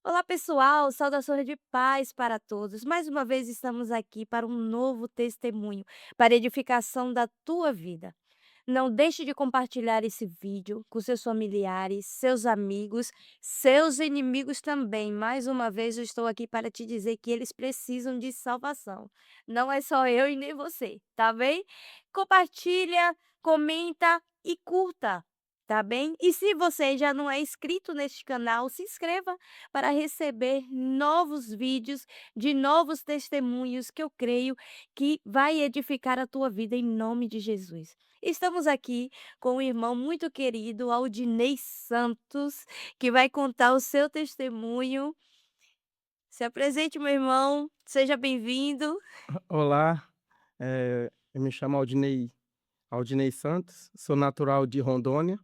Olá, pessoal, saudações de paz para todos. Mais uma vez estamos aqui para um novo testemunho, para edificação da tua vida. Não deixe de compartilhar esse vídeo com seus familiares, seus amigos, seus inimigos também. Mais uma vez eu estou aqui para te dizer que eles precisam de salvação. Não é só eu e nem você, tá bem? Compartilha, comenta e curta. Tá bem? E se você já não é inscrito neste canal, se inscreva para receber novos vídeos de novos testemunhos que eu creio que vai edificar a tua vida em nome de Jesus. Estamos aqui com um irmão muito querido, Aldinei Santos, que vai contar o seu testemunho. Se apresente, meu irmão, seja bem-vindo. Olá, eu me chamo Aldinei Santos, sou natural de Rondônia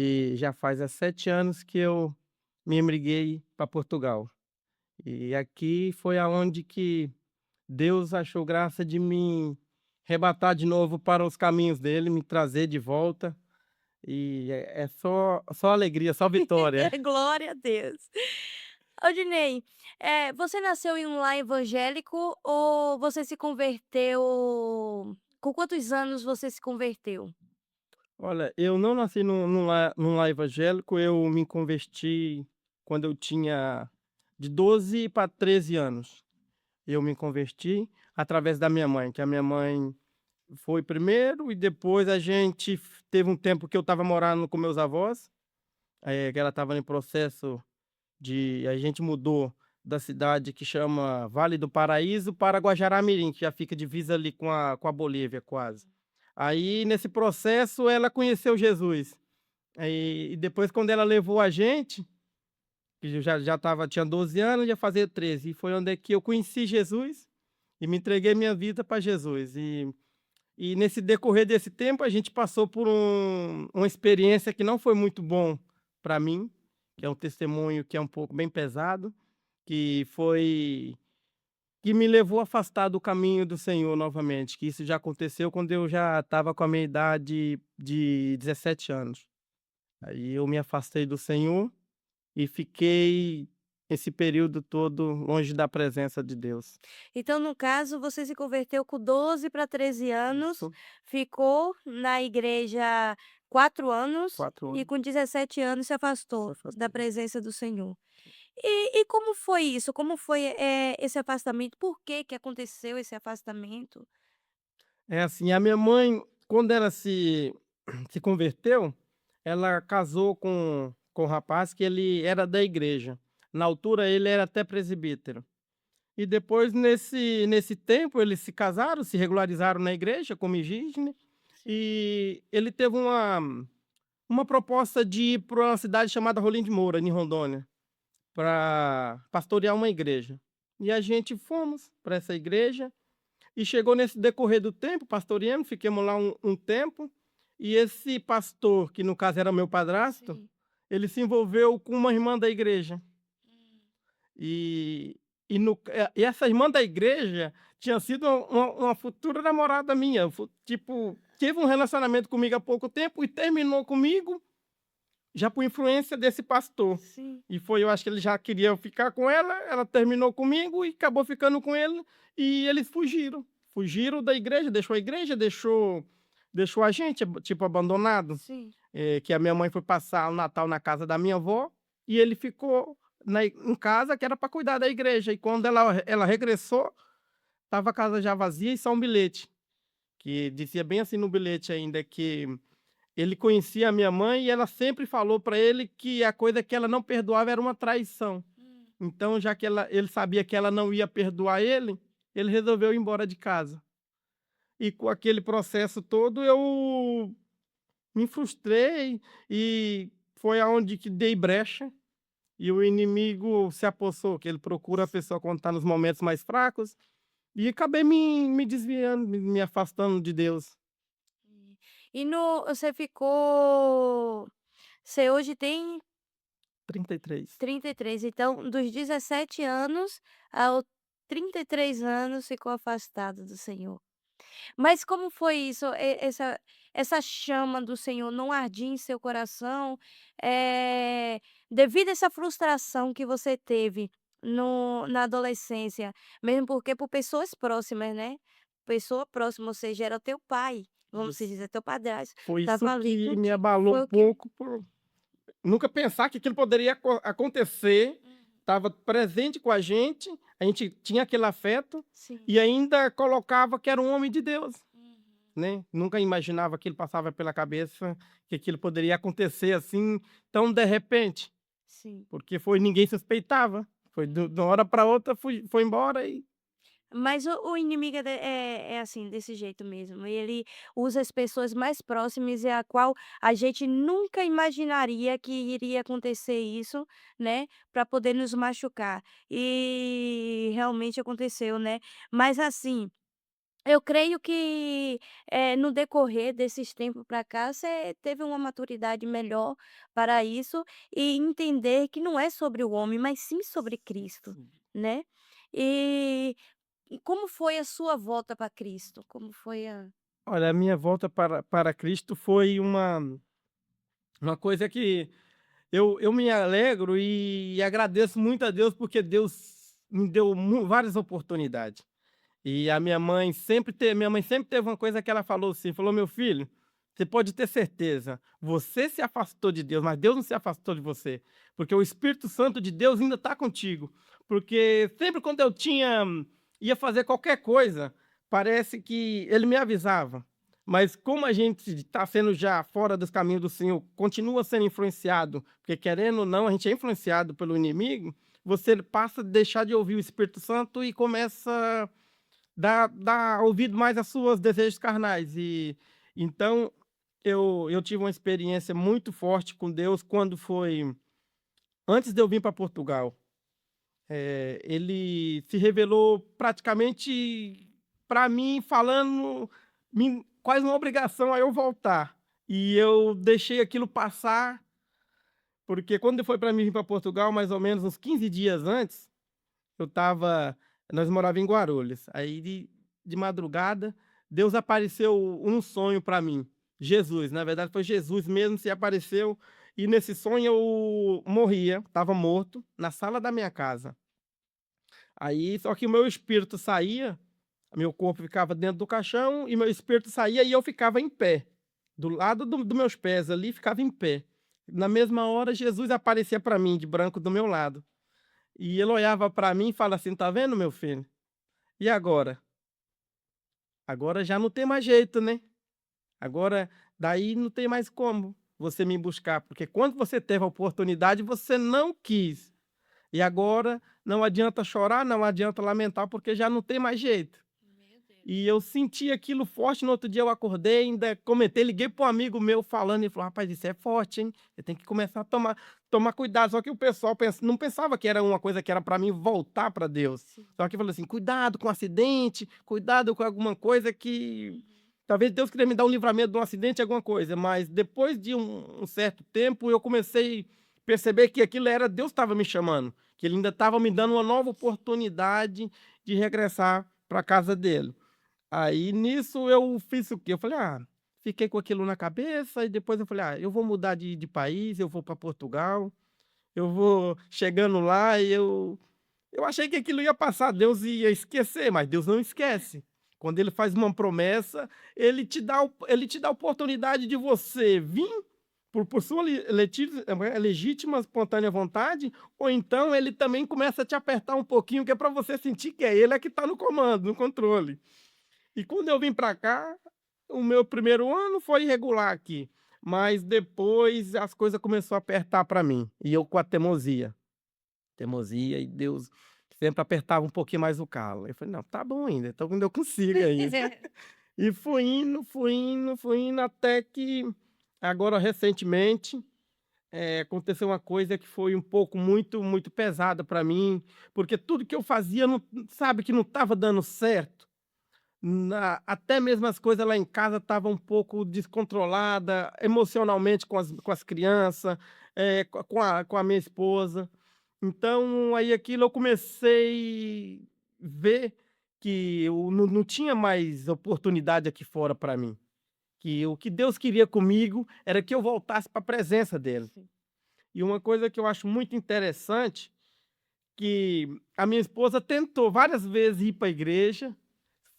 e já faz há 7 anos que eu me imigrei para Portugal. E aqui foi aonde que Deus achou graça de me arrebatar de novo para os caminhos dele, me trazer de volta, e é só alegria, só vitória. Glória a Deus. Aldinei, você nasceu em um lar evangélico ou você se converteu com quantos anos você se converteu? Olha, eu não nasci num lar evangélico, eu me converti quando eu tinha de 12 para 13 anos. Eu me converti através da minha mãe, que a minha mãe foi primeiro e depois a gente teve um tempo que eu estava morando com meus avós, que ela estava em processo de a gente mudou da cidade que chama Vale do Paraíso para Guajará-Mirim, que já fica divisa ali com a Bolívia quase. Aí nesse processo ela conheceu Jesus. Aí, e depois quando ela levou a gente, que eu já tinha 12 anos, ia fazer 13, e foi onde é que eu conheci Jesus e me entreguei minha vida para Jesus. E nesse decorrer desse tempo a gente passou por uma experiência que não foi muito bom para mim, que é um testemunho que é um pouco bem pesado, que me levou a afastar do caminho do Senhor novamente, que isso já aconteceu quando eu já estava com a minha idade de 17 anos. Aí eu me afastei do Senhor e fiquei esse período todo longe da presença de Deus. Então, no caso, você se converteu com 12 para 13 anos, Isso, ficou na igreja 4 anos 4 e anos, com 17 anos se se afastou da afastei. presença do Senhor. E como foi isso? Como foi, esse afastamento? Por que que aconteceu esse afastamento? É assim, a minha mãe, quando ela se converteu, ela casou com um rapaz que ele era da igreja. Na altura ele era até presbítero. E depois nesse tempo eles se casaram, se regularizaram na igreja como indígena, Sim. e ele teve uma proposta de ir para uma cidade chamada Rolim de Moura, em Rondônia, para pastorear uma igreja. E a gente fomos para essa igreja e chegou nesse decorrer do tempo, pastoreamos, ficamos lá um tempo, e esse pastor, que no caso era meu padrasto, Sim. ele se envolveu com uma irmã da igreja. Hum. E, e essa irmã da igreja tinha sido uma futura namorada minha. Tipo, teve um relacionamento comigo há pouco tempo e terminou comigo já por influência desse pastor. Sim. E foi, eu acho que ele já queria ficar com ela, ela terminou comigo e acabou ficando com ele, e eles fugiram. Fugiram da igreja, deixou a gente, tipo, abandonado. Sim. Que a minha mãe foi passar o Natal na casa da minha avó, e ele ficou em casa, que era para cuidar da igreja. E quando ela regressou, estava a casa já vazia e só um bilhete, que dizia bem assim no bilhete ainda, que ele conhecia a minha mãe e ela sempre falou para ele que a coisa que ela não perdoava era uma traição. Hum. Então, já que ele sabia que ela não ia perdoar ele resolveu ir embora de casa. E com aquele processo todo eu me frustrei, e foi aonde que dei brecha e o inimigo se apossou, que ele procura a pessoa quando está nos momentos mais fracos, e acabei me desviando, me afastando de Deus. E no você ficou você hoje tem 33. 33, então dos 17 anos ao 33 anos ficou afastado do Senhor. Mas como foi isso? Essa chama do Senhor não ardia em seu coração? devido a essa frustração que você teve na adolescência, mesmo porque por pessoas próximas, né, pessoa próxima, ou seja, era teu pai, vamos se Isso. dizer, teu padrasto, Foi isso estava ali que me contigo, abalou um foi o que pouco por nunca pensar que aquilo poderia acontecer, estava presente com a gente tinha aquele afeto sim. e ainda colocava que era um homem de Deus, né. Nunca imaginava que ele passava pela cabeça que aquilo poderia acontecer assim, tão de repente, Sim. porque foi ninguém suspeitava, foi do de uma hora para outra foi embora e Mas o inimigo é assim, desse jeito mesmo, ele usa as pessoas mais próximas e a qual a gente nunca imaginaria que iria acontecer isso, né, para poder nos machucar. E realmente aconteceu, né. Mas assim, eu creio que, no decorrer desses tempos para cá, você teve uma maturidade melhor para isso e entender que não é sobre o homem, mas sim sobre Cristo, né. E como foi a sua volta para Cristo? Como foi a olha, a minha volta para Cristo foi uma coisa que eu me alegro e agradeço muito a Deus, porque Deus me deu várias oportunidades. E a minha mãe sempre teve uma coisa que ela falou assim, falou: "Meu filho, você pode ter certeza, você se afastou de Deus, mas Deus não se afastou de você, porque o Espírito Santo de Deus ainda está contigo". Porque sempre quando eu ia fazer qualquer coisa, parece que ele me avisava. Mas como a gente está sendo já fora dos caminhos do Senhor, continua sendo influenciado, porque querendo ou não, a gente é influenciado pelo inimigo, você passa a deixar de ouvir o Espírito Santo e começa dar ouvido mais às suas desejos carnais. E então eu tive uma experiência muito forte com Deus quando foi antes de eu vir para Portugal. Ele se revelou praticamente para mim falando quase uma obrigação a eu voltar. E eu deixei aquilo passar, porque quando foi para mim vir para Portugal, mais ou menos uns 15 dias antes, eu estava nós morava em Guarulhos, aí de madrugada, Deus apareceu um sonho para mim, Jesus, na verdade foi Jesus mesmo se apareceu, e nesse sonho eu morria, estava morto, na sala da minha casa. Aí só que o meu espírito saía, meu corpo ficava dentro do caixão e meu espírito saía e eu ficava em pé, do lado do meus pés ali, ficava em pé. Na mesma hora Jesus aparecia para mim de branco do meu lado, e ele olhava para mim e fala assim: "Tá vendo meu filho? E agora? Agora já não tem mais jeito, né? Agora daí não tem mais como você me buscar, porque quando você teve a oportunidade, você não quis. E agora não adianta chorar, não adianta lamentar, porque já não tem mais jeito". Meu E Deus. eu senti aquilo forte, no outro dia eu acordei, ainda comentei, liguei para um amigo meu falando, ele falou: "Rapaz, isso é forte, hein, você tem que começar a tomar cuidado", só que o pessoal não pensava que era uma coisa que era para mim voltar para Deus. Sim. Só que falou assim: "Cuidado com acidente, cuidado com alguma coisa que" Uhum. talvez Deus queria me dar um livramento de um acidente, alguma coisa, mas depois de um certo tempo eu comecei a perceber que aquilo era Deus estava me chamando, que ele ainda estava me dando uma nova oportunidade de regressar para a casa dele. Aí nisso eu fiz o quê? Eu falei: "Ah", fiquei com aquilo na cabeça e depois eu falei: "Ah, eu vou mudar de país, eu vou para Portugal, eu vou", chegando lá e eu achei que aquilo ia passar, Deus ia esquecer, mas Deus não esquece. Quando ele faz uma promessa, ele te dá a oportunidade de você vir por sua legítima, espontânea vontade, ou então ele também começa a te apertar um pouquinho, que é para você sentir que é ele é que está no comando, no controle. E quando eu vim para cá, o meu primeiro ano foi irregular aqui, mas depois as coisas começou a apertar para mim, e eu com a teimosia e Deus sempre apertava um pouquinho mais o calo. Eu falei: "Não, tá bom ainda, então quando eu consigo ainda". E fui indo, fui indo, fui indo até que agora recentemente, aconteceu uma coisa que foi um pouco muito pesada para mim, porque tudo que eu fazia não sabe que não estava dando certo. Até mesmo as coisas lá em casa estavam um pouco descontrolada emocionalmente com as crianças, com a minha esposa. Então, aí aquilo eu comecei ver que eu não tinha mais oportunidade aqui fora para mim, que o que Deus queria comigo era que eu voltasse para a presença dele. Sim. E uma coisa que eu acho muito interessante, que a minha esposa tentou várias vezes ir para a igreja,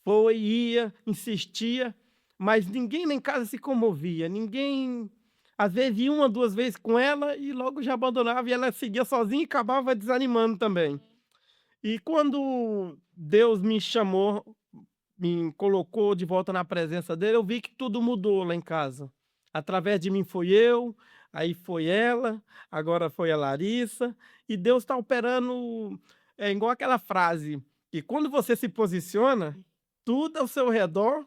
foi, ia, insistia, mas ninguém lá em casa se comovia, ninguém às vezes ia 1, 2 vezes com ela e logo já abandonava e ela seguia sozinha e acabava desanimando também. E quando Deus me chamou, me colocou de volta na presença dele, eu vi que tudo mudou lá em casa. Através de mim foi eu, aí foi ela, agora foi a Larissa, e Deus está operando, é igual aquela frase, que quando você se posiciona, tudo ao seu redor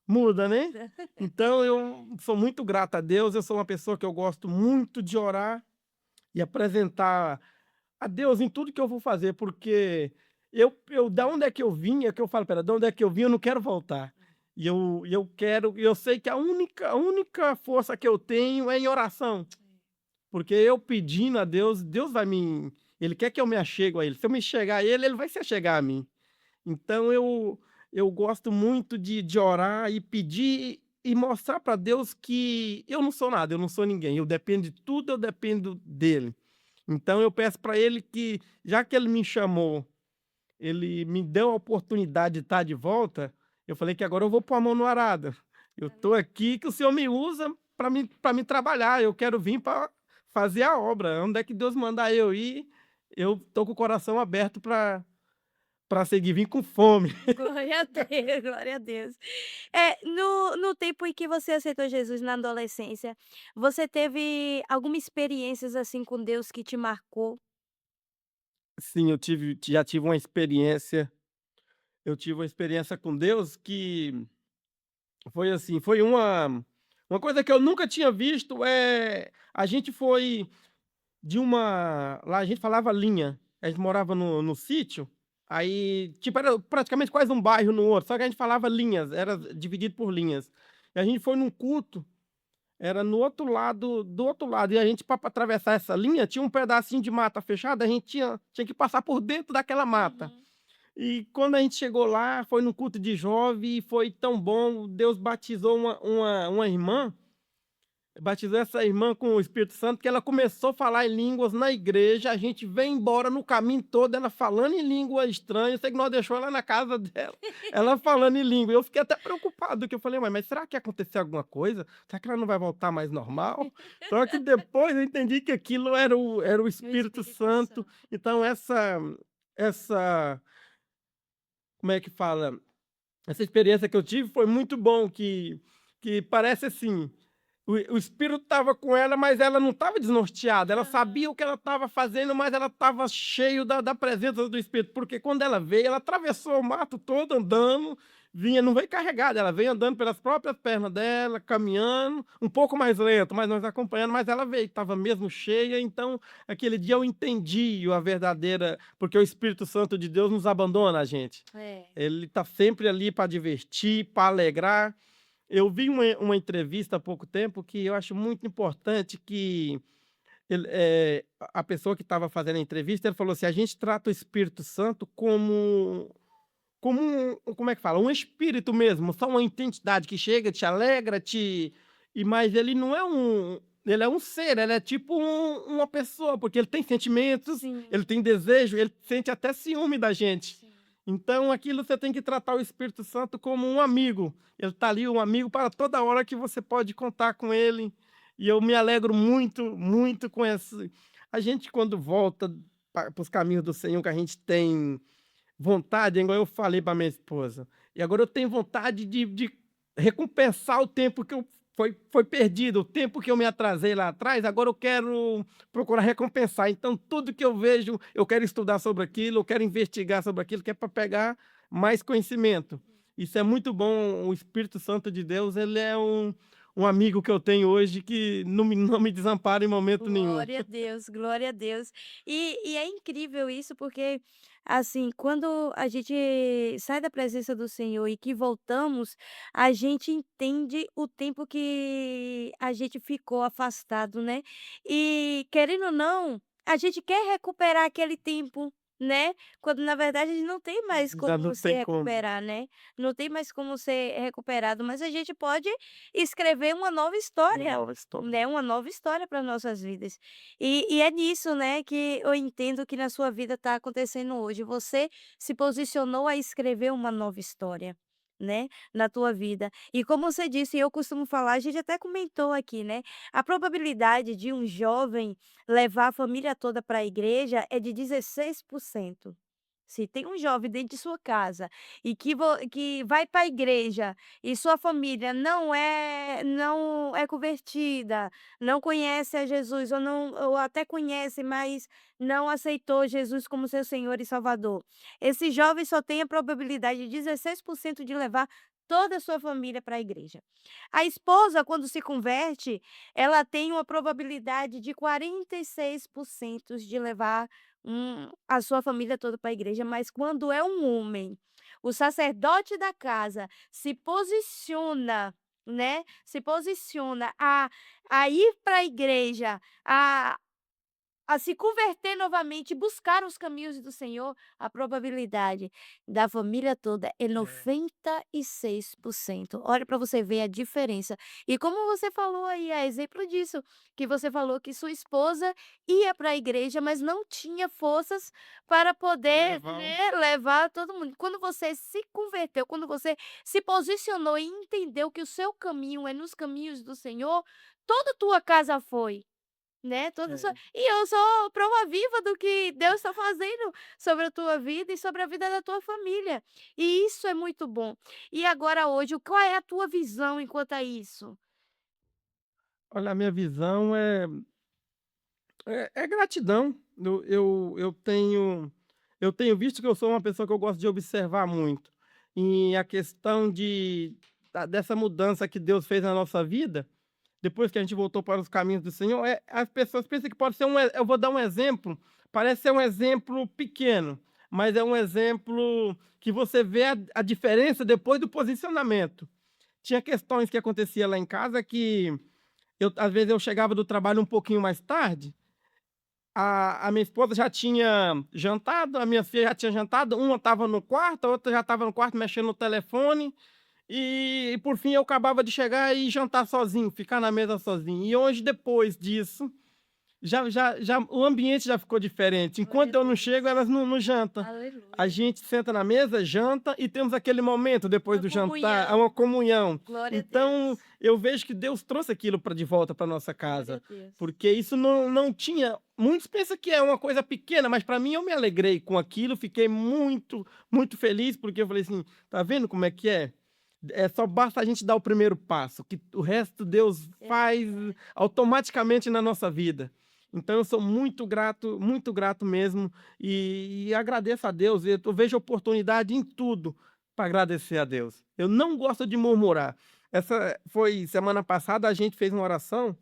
muda, né? Então eu sou muito grato a Deus, eu sou uma pessoa que eu gosto muito de orar e apresentar a Deus em tudo que eu vou fazer, porque eu da onde é que eu vim, é que eu falo: "Espera, da onde é que eu vim, eu não quero voltar". E eu quero e eu sei que a única força que eu tenho é em oração, porque eu pedindo a Deus, Deus vai me ele quer que eu me achego a ele. Se eu me chegar a ele, ele vai se achegar a mim. Então eu gosto muito de orar e pedir e mostrar para Deus que eu não sou nada, eu não sou ninguém, eu dependo de tudo, eu dependo dele. Então eu peço para ele que, já que ele me chamou, ele me deu a oportunidade de estar de volta, eu falei que agora eu vou pôr a mão no arado. Eu estou aqui que o Senhor me usa para me trabalhar, eu quero vir para fazer a obra. Onde é que Deus mandar eu ir, eu estou com o coração aberto para seguir, vim com fome. Glória a Deus, glória a Deus. No tempo em que você aceitou Jesus na adolescência, você teve alguma experiências, assim, com Deus que te marcou? Sim, já tive uma experiência, eu tive uma experiência com Deus que foi assim, foi uma coisa que eu nunca tinha visto, a gente foi de uma lá a gente falava linha, a gente morava no sítio, aí, tipo, era praticamente quase um bairro no outro, só que a gente falava linhas, era dividido por linhas. E a gente foi num culto, era no outro lado do outro lado, e a gente para atravessar essa linha tinha um pedacinho de mata fechada, a gente tinha que passar por dentro daquela mata. Uhum. E quando a gente chegou lá, foi no culto de jovem e foi tão bom, Deus batizou uma irmã, batizou essa irmã com o Espírito Santo, que ela começou a falar em línguas na igreja, a gente veio embora no caminho todo, ela falando em língua estranha, eu sei que nós deixou ela na casa dela, ela falando em língua. Eu fiquei até preocupado, que eu falei: "Mãe, mas será que aconteceu alguma coisa? Será que ela não vai voltar mais normal?" Só que depois eu entendi que aquilo era o O Espírito Espírito Santo. Santo. Então essa como é que fala? Essa experiência que eu tive foi muito bom, que parece assim, o espírito estava com ela, mas ela não estava desnorteada, ela sabia Aham. o que ela estava fazendo, mas ela estava cheio da presença do espírito, porque quando ela veio, ela atravessou o mato todo andando, vinha, não veio carregada, ela veio andando pelas próprias pernas dela, caminhando, um pouco mais lento, mas nós acompanhando, mas ela veio, estava mesmo cheia. Então aquele dia eu entendi a verdadeira, porque o Espírito Santo de Deus nos abandona a gente. É. Ele está sempre ali para divertir, para alegrar. Eu vi uma entrevista há pouco tempo que eu acho muito importante, que a pessoa que estava fazendo a entrevista, ele falou assim: "A gente trata o Espírito Santo como como é que fala? Um espírito mesmo, só uma entidade que chega, te alegra, mas ele é um ser, ele é tipo uma pessoa, porque ele tem sentimentos, Sim, ele tem desejo, ele sente até ciúme da gente. sim. Então aquilo você tem que tratar o Espírito Santo como um amigo. Ele está ali, um amigo para toda hora que você pode contar com ele. E eu me alegro muito, muito com esse a gente quando volta para os caminhos do Senhor, que a gente tem vontade, é igual eu falei para minha esposa, e agora eu tenho vontade de recompensar o tempo que foi perdido, o tempo que eu me atrasei lá atrás, agora eu quero procurar recompensar. Então tudo que eu vejo, eu quero estudar sobre aquilo, eu quero investigar sobre aquilo, que é para pegar mais conhecimento. Isso é muito bom, o Espírito Santo de Deus, ele é um amigo que eu tenho hoje, que não me desampara em momento nenhum. Glória a Deus, glória a Deus. E é incrível isso, porque, assim, quando a gente sai da presença do Senhor e que voltamos, a gente entende o tempo que a gente ficou afastado, né. E, querendo ou não, a gente quer recuperar aquele tempo. né, quando na verdade a gente não tem mais Já não como se tem como. recuperar, né, não tem mais como ser recuperado, mas a gente pode escrever uma nova Uma história, nova história. né, uma nova história para nossas vidas. E é nisso, né, que eu entendo que na sua vida está acontecendo hoje, você se posicionou a escrever uma nova história, né, na tua vida. E como você disse, eu costumo falar, a gente até comentou aqui, né, a probabilidade de um jovem levar a família toda para a igreja é de 16%. Se tem um jovem dentro de sua casa e que vai para a igreja e sua família não é convertida, não conhece a Jesus ou até conhece, mas não aceitou Jesus como seu Senhor e Salvador. Esse jovem só tem a probabilidade de 16% de levar toda a sua família para a igreja. A esposa, quando se converte, ela tem uma probabilidade de 46% de levar a sua família toda para a igreja, mas quando é um homem, o sacerdote da casa se posiciona, né, se posiciona a ir para a igreja, a se converter novamente buscar os caminhos do Senhor, a probabilidade da família toda é É. 96%. Olha para você ver a diferença. E como você falou aí, é exemplo disso, que você falou que sua esposa ia para a igreja, mas não tinha forças para Pra poder, levar o né, levar todo mundo. Quando você se converteu, quando você se posicionou e entendeu que o seu caminho é nos caminhos do Senhor, toda a tua casa foi. Né, toda a sua é. e eu sou prova viva do que Deus está fazendo sobre a tua vida e sobre a vida da tua família, e isso é muito bom. E agora hoje, qual é a tua visão enquanto a isso? Olha, a minha visão é gratidão. Eu tenho visto que eu sou uma pessoa que eu gosto de observar muito. E a questão dessa mudança que Deus fez na nossa vida, depois que a gente voltou para os caminhos do Senhor, as pessoas pensam que pode ser eu vou dar um exemplo, parece ser um exemplo pequeno, mas é um exemplo que você vê a diferença depois do posicionamento. Tinha questões que acontecia lá em casa que às vezes eu chegava do trabalho um pouquinho mais tarde, a minha esposa já tinha jantado, a minha filha já tinha jantado, uma estava no quarto, a outra já estava no quarto mexendo no telefone, e por fim eu acabava de chegar e jantar sozinho, ficar na mesa sozinho. E hoje, depois disso, já o ambiente já ficou diferente. Glória Enquanto a eu não chego, Deus. elas não jantam. A Aleluia. gente senta na mesa, janta e temos aquele momento depois Uma do jantar, é uma comunhão. comunhão. Glória a Então, Deus. eu vejo que Deus trouxe aquilo de volta para nossa Glória a casa, Deus. porque isso não tinha. Muitos pensam que é uma coisa pequena, mas para mim eu me alegrei com aquilo, fiquei muito, muito feliz, porque eu falei assim: tá vendo como é que é? Só basta a gente dar o primeiro passo, que o resto Deus É faz verdade. automaticamente na nossa vida. Então eu sou muito grato mesmo e agradeço a Deus. Eu vejo oportunidade em tudo para agradecer a Deus. Eu não gosto de murmurar. Essa foi semana passada, a gente fez uma oração.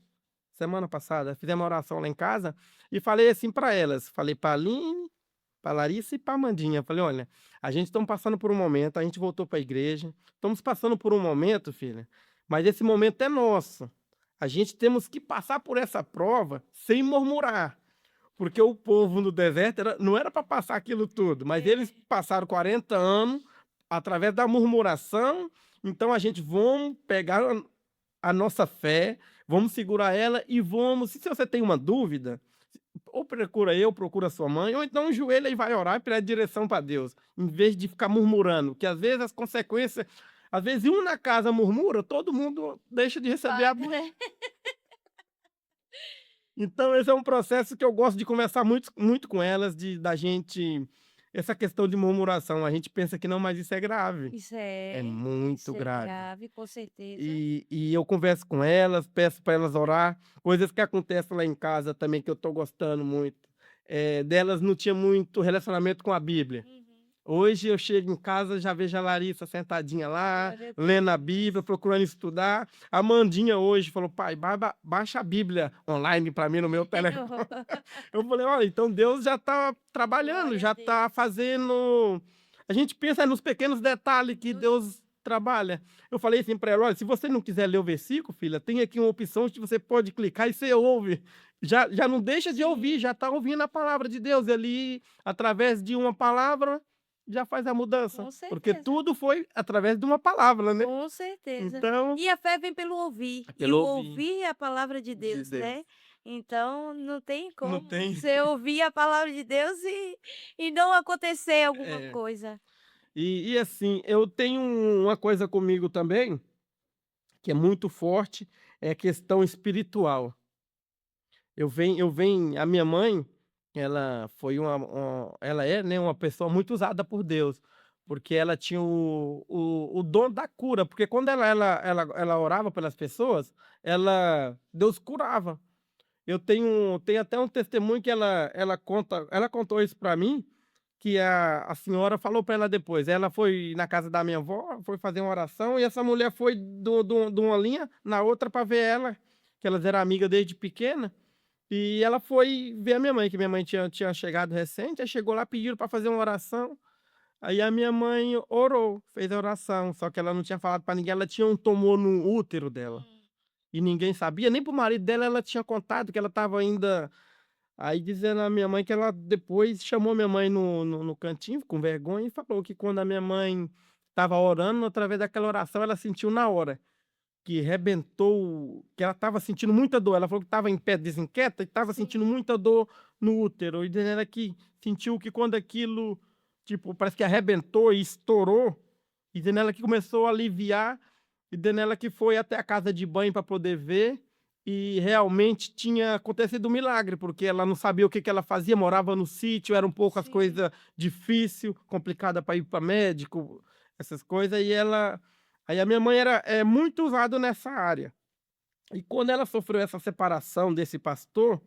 Semana passada, fizemos uma oração lá em casa e falei assim para elas. Falei para a Aline, para Larissa e para Amandinha. Falei: olha, a gente estamos passando por um momento, a gente voltou para a igreja, estamos passando por um momento, filha, mas esse momento é nosso. A gente temos que passar por essa prova sem murmurar, porque o povo no deserto não era para passar aquilo tudo, mas eles É. passaram 40 anos através da murmuração. Então a gente vamos pegar a nossa fé, vamos segurar ela e vamos. Se você tem uma dúvida, ou procura sua mãe, ou então joelha e vai orar e pedir direção para Deus, em vez de ficar murmurando, que às vezes as consequências, às vezes um na casa murmura, todo mundo deixa de receber a Paga, bênção. né. Então esse é um processo que eu gosto de conversar muito, muito com elas, da gente, essa questão de murmuração, a gente pensa que não, mas isso é grave, é muito Isso é grave. grave, com certeza. E eu converso com elas, peço para elas orar, coisas que acontecem lá em casa também que eu estou gostando muito. Delas não tinha muito relacionamento com a Bíblia. Uhum. Hoje eu chego em casa, já vejo a Larissa sentadinha lá, Glória a lendo a Deus. Bíblia, procurando estudar. A Amandinha hoje falou: pai, baixa a Bíblia online para mim no meu telefone. Eu falei: olha, então Deus já está trabalhando, Glória a já está Deus. fazendo. A gente pensa nos pequenos detalhes que Nos Deus trabalha. Eu falei assim para ela: "Olha, se você não quiser ler o versículo, filha, tem aqui uma opção que você pode clicar e você ouve. Já não deixa de ouvir, Sim, já está ouvindo a palavra de Deus ali, através de uma palavra, já faz a mudança, com porque certeza. tudo foi através de uma palavra, né". Com certeza. Então, E a fé vem pelo ouvir, e pelo o ouvir ouvir é a palavra de de Deus, Deus. né. Então não tem Não como tem você ouvir a palavra de Deus e não acontecer alguma é. coisa. E assim, eu tenho uma coisa comigo também, que é muito forte, é a questão espiritual. A minha mãe, ela foi ela é, né, uma pessoa muito usada por Deus, porque ela tinha o dom da cura, porque quando ela orava pelas pessoas, Deus curava. Eu tenho até um testemunho que ela contou isso para mim, que a senhora falou para ela depois. Ela foi na casa da minha avó, foi fazer uma oração, e essa mulher foi de uma linha na outra para ver ela, que elas eram amigas desde pequena, e ela foi ver a minha mãe, que minha mãe tinha chegado recente, aí chegou lá, pediram para fazer uma oração, aí a minha mãe orou, fez a oração, só que ela não tinha falado para ninguém, ela tinha um tumor no útero dela, Hum. e ninguém sabia, nem para o marido dela ela tinha contado que ela estava ainda. Aí dizendo a minha mãe que ela depois chamou minha mãe no cantinho, com vergonha, e falou que quando a minha mãe estava orando, através daquela oração, ela sentiu na hora que rebentou, que ela estava sentindo muita dor. Ela falou que estava em pé desinquieta e estava Sim, sentindo muita dor no útero. E dizendo ela que sentiu que quando aquilo, tipo, parece que arrebentou e estourou, e dizendo ela que começou a aliviar, e dizendo ela que foi até a casa de banho para poder ver, e realmente tinha acontecido um milagre, porque ela não sabia o que que ela fazia, morava no sítio, era um pouco as sim. coisas difícil, complicada para ir para médico, essas coisas, aí a minha mãe é muito usada nessa área. E quando ela sofreu essa separação desse pastor,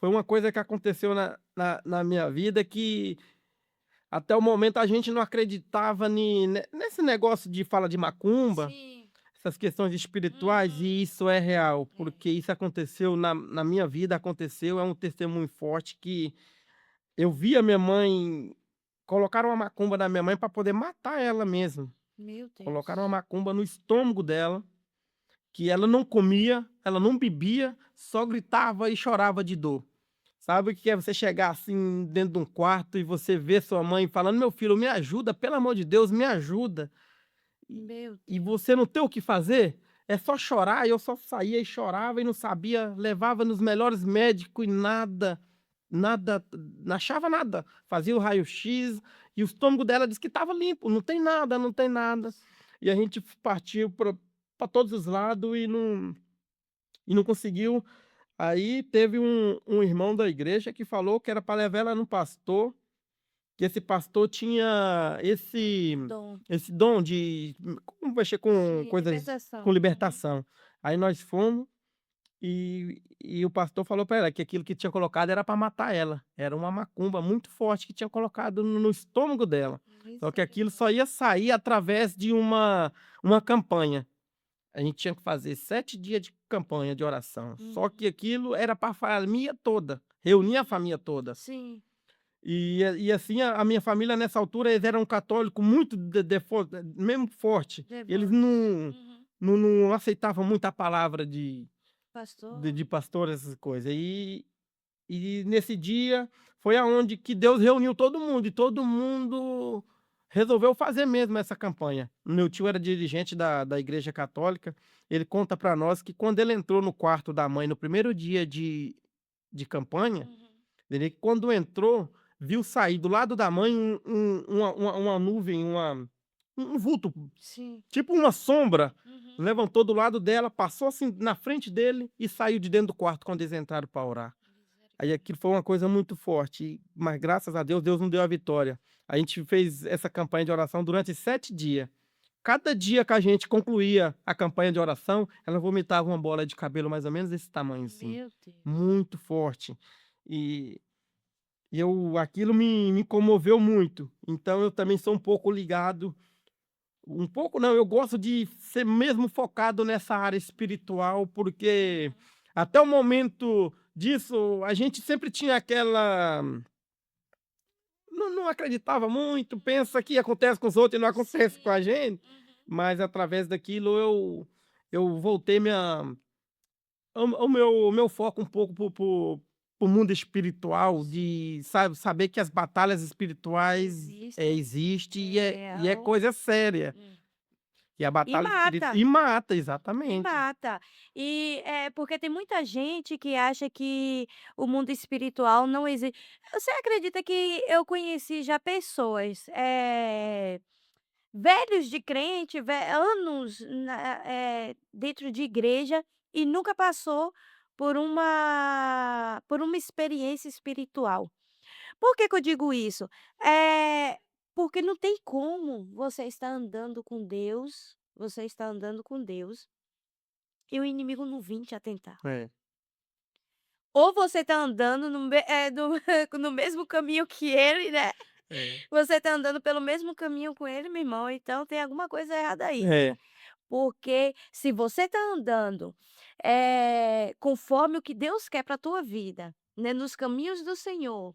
foi uma coisa que aconteceu na minha vida que até o momento a gente não acreditava nesse negócio de fala de macumba, Sim. essas questões espirituais, Uhum. e isso é real, É. porque isso aconteceu na minha vida, aconteceu, é um testemunho forte que eu vi a minha mãe, colocaram uma macumba na minha mãe para poder matar ela mesmo. Meu Colocaram uma Deus. macumba no estômago dela, que ela não comia, ela não bebia, só gritava e chorava de dor. Sabe o que é você chegar assim dentro de um quarto e você ver sua mãe falando: "Meu filho, me ajuda, pelo amor de Deus, me ajuda". E Meu e Deus. você não ter o que fazer, é só chorar, e eu só saía e chorava e não sabia, levava nos melhores médicos e nada, não achava nada. Fazia o raio-x e o estômago dela disse que estava limpo, não tem nada, não tem nada. E a gente partiu para todos os lados e não conseguiu. Aí teve um irmão da igreja que falou que era para levar ela no pastor, que esse pastor tinha Dom esse dom de como mexer com de coisas, com libertação. Uhum. libertação. Aí nós fomos, e o pastor falou para ela que aquilo que tinha colocado era para matar ela, era uma macumba muito forte que tinha colocado no estômago dela. Só que aquilo só Misericórdia. ia sair através de uma campanha. A gente tinha que fazer 7 dias de campanha de oração, só que Uhum. aquilo era para a família toda, reunir a Uhum. família toda. Sim. E assim, a minha família nessa altura, eles eram católico muito mesmo forte, eles Devotos. Uhum. não aceitavam muito a palavra Pastor. de pastor, essas coisas. E nesse dia foi aonde que Deus reuniu todo mundo, e todo mundo resolveu fazer mesmo essa campanha. Meu tio era dirigente da igreja católica, ele conta para nós que quando ele entrou no quarto da mãe no primeiro dia de campanha, Uhum. ele quando entrou, viu sair do lado da mãe uma nuvem, um vulto, Sim. tipo uma sombra, Uhum. levantou do lado dela, passou assim na frente dele e saiu de dentro do quarto quando eles entraram para orar. Aí Misericórdia. aquilo foi uma coisa muito forte, mas graças a Deus, Deus não deu a vitória. A gente fez essa campanha de oração durante 7 dias. Cada dia que a gente concluía a campanha de oração, ela vomitava uma bola de cabelo mais ou menos desse tamanho assim, Meu Deus. muito forte. E aquilo me comoveu muito. Então eu também sou um pouco ligado, um pouco não, eu gosto de ser mesmo focado nessa área espiritual, porque Uhum. até o momento disso, a gente sempre tinha aquela, não acreditava muito, pensa que acontece com os outros e não acontece com Sim. a gente. Uhum. mas através daquilo eu voltei o meu foco um pouco para o mundo espiritual, de saber que as batalhas espirituais Existem. existe e É é real. coisa séria. Hum. E a E batalha espiritual mata. e mata, E exatamente. mata. E, porque tem muita gente que acha que o mundo espiritual não existe. Você acredita que eu conheci já pessoas, velhos de crente, anos dentro de igreja e nunca passou por uma experiência espiritual. Por que que eu digo isso? Porque não tem como você estar andando com Deus, você está andando com Deus e o inimigo não vim te atentar. É, Ou você tá andando no mesmo caminho que ele, né, é, você tá andando pelo mesmo caminho com ele, meu irmão, então tem alguma coisa errada aí. é. Porque se você tá andando, conforme o que Deus quer pra tua vida, né, nos caminhos do Senhor,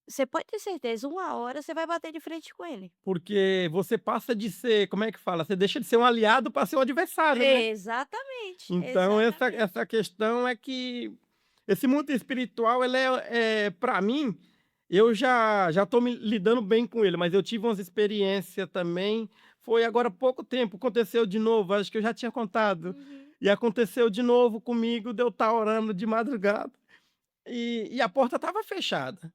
você pode ter certeza, uma hora você vai bater de frente com ele. Porque você passa de ser, como é que fala? Você deixa de ser um aliado para ser um adversário, né. Exatamente, Então exatamente. essa questão é que esse mundo espiritual ele pra mim, eu já estou me lidando bem com ele, mas eu tive umas experiência também, foi agora há pouco tempo, aconteceu de novo, acho que eu já tinha contado, Uhum. e aconteceu de novo comigo de eu estar orando de madrugada, e a porta estava fechada.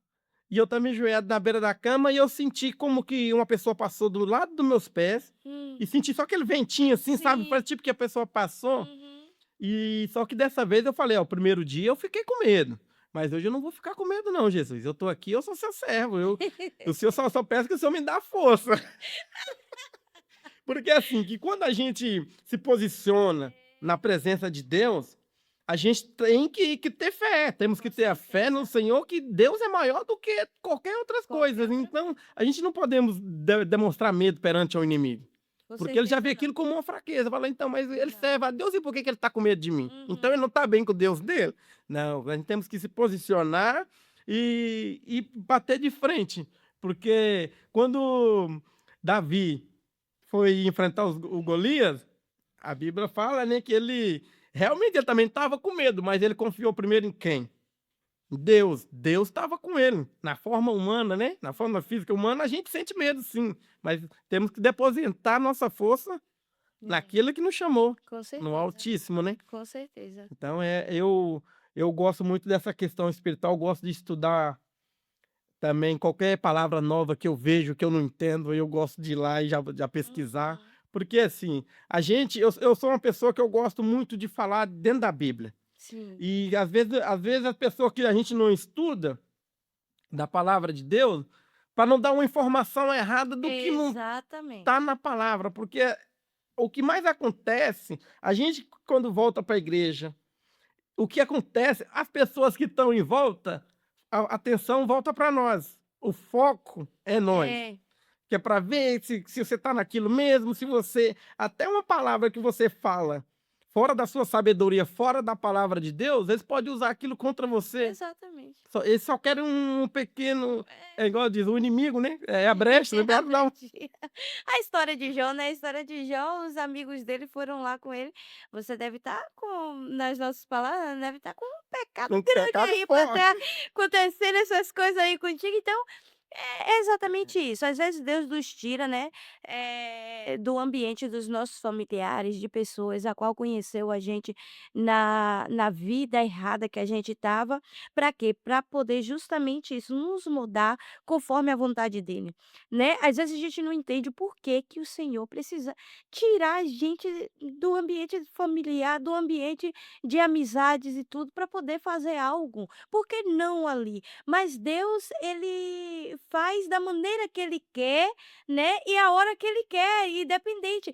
E eu estava enjoelhado na beira da cama e eu senti como que uma pessoa passou do lado dos meus pés, Hum. e senti só aquele ventinho assim, sabe, Sim. parece tipo que a pessoa passou, Uhum. e só que dessa vez eu falei: "Ó, o primeiro dia eu fiquei com medo, mas hoje eu não vou ficar com medo não, Jesus, eu tô aqui, eu sou seu servo, o Senhor só peço que o Senhor me dá força". Porque assim, que quando a gente se posiciona na presença de Deus, a gente tem que ter fé, temos que Com ter a fé no certeza. Senhor, que Deus é maior do que qualquer outras Qualquer coisas. outra Então, coisa. a gente não podemos demonstrar medo perante o inimigo, Com porque ele já vê certeza não. aquilo como uma fraqueza. Fala, então, mas ele Não. serve a Deus e por que que ele está com medo de mim? Então ele Uhum. não está bem com o Deus dele? Não, a gente temos que se posicionar e bater de frente, porque quando Davi foi enfrentar o Golias, a Bíblia fala, né, que ele realmente ele também estava com medo, mas ele confiou primeiro em quem? Deus. Deus estava com ele, na forma humana, né? Na forma física humana, a gente sente medo, sim, mas temos que depositar nossa força É, naquele que nos chamou, com no certeza, Altíssimo, né? com certeza. Então, eu gosto muito dessa questão espiritual, gosto de estudar também qualquer palavra nova que eu vejo, que eu não entendo, eu gosto de ir lá e já pesquisar, Uhum. porque assim, eu sou uma pessoa que eu gosto muito de falar dentro da Bíblia. Sim, E às vezes as pessoas que a gente não estuda da palavra de Deus, para não dar uma informação errada do que não está exatamente. na palavra, porque o que mais acontece, a gente quando volta para a igreja, o que acontece, as pessoas que estão em volta, a atenção volta para nós. O foco é nós. É, Que é para ver se você está naquilo mesmo, se você até uma palavra que você fala fora da sua sabedoria, fora da palavra de Deus, eles podem usar aquilo contra você. exatamente. Eles só querem um pequeno, É. é igual diz, o inimigo, né? É a brecha, né? A Pra dar brechinha. A história de Jó, né, a história de Jó, os amigos dele foram lá com ele: "Você deve estar com", nas nossas palavras, deve estar com um pecado um grande pecado aí para estar forte. acontecendo essas coisas aí contigo". Então, é exatamente isso. Às vezes Deus nos tira, né, do ambiente dos nossos familiares, de pessoas a qual conheceu a gente na vida errada que a gente estava, para quê? Para poder justamente isso, nos mudar conforme a vontade dele, né. Às vezes a gente não entende o porquê que o Senhor precisa tirar a gente do ambiente familiar, do ambiente de amizades e tudo, para poder fazer algo. Por que não ali? Mas Deus, ele faz da maneira que ele quer, né, e a hora que ele quer, independente.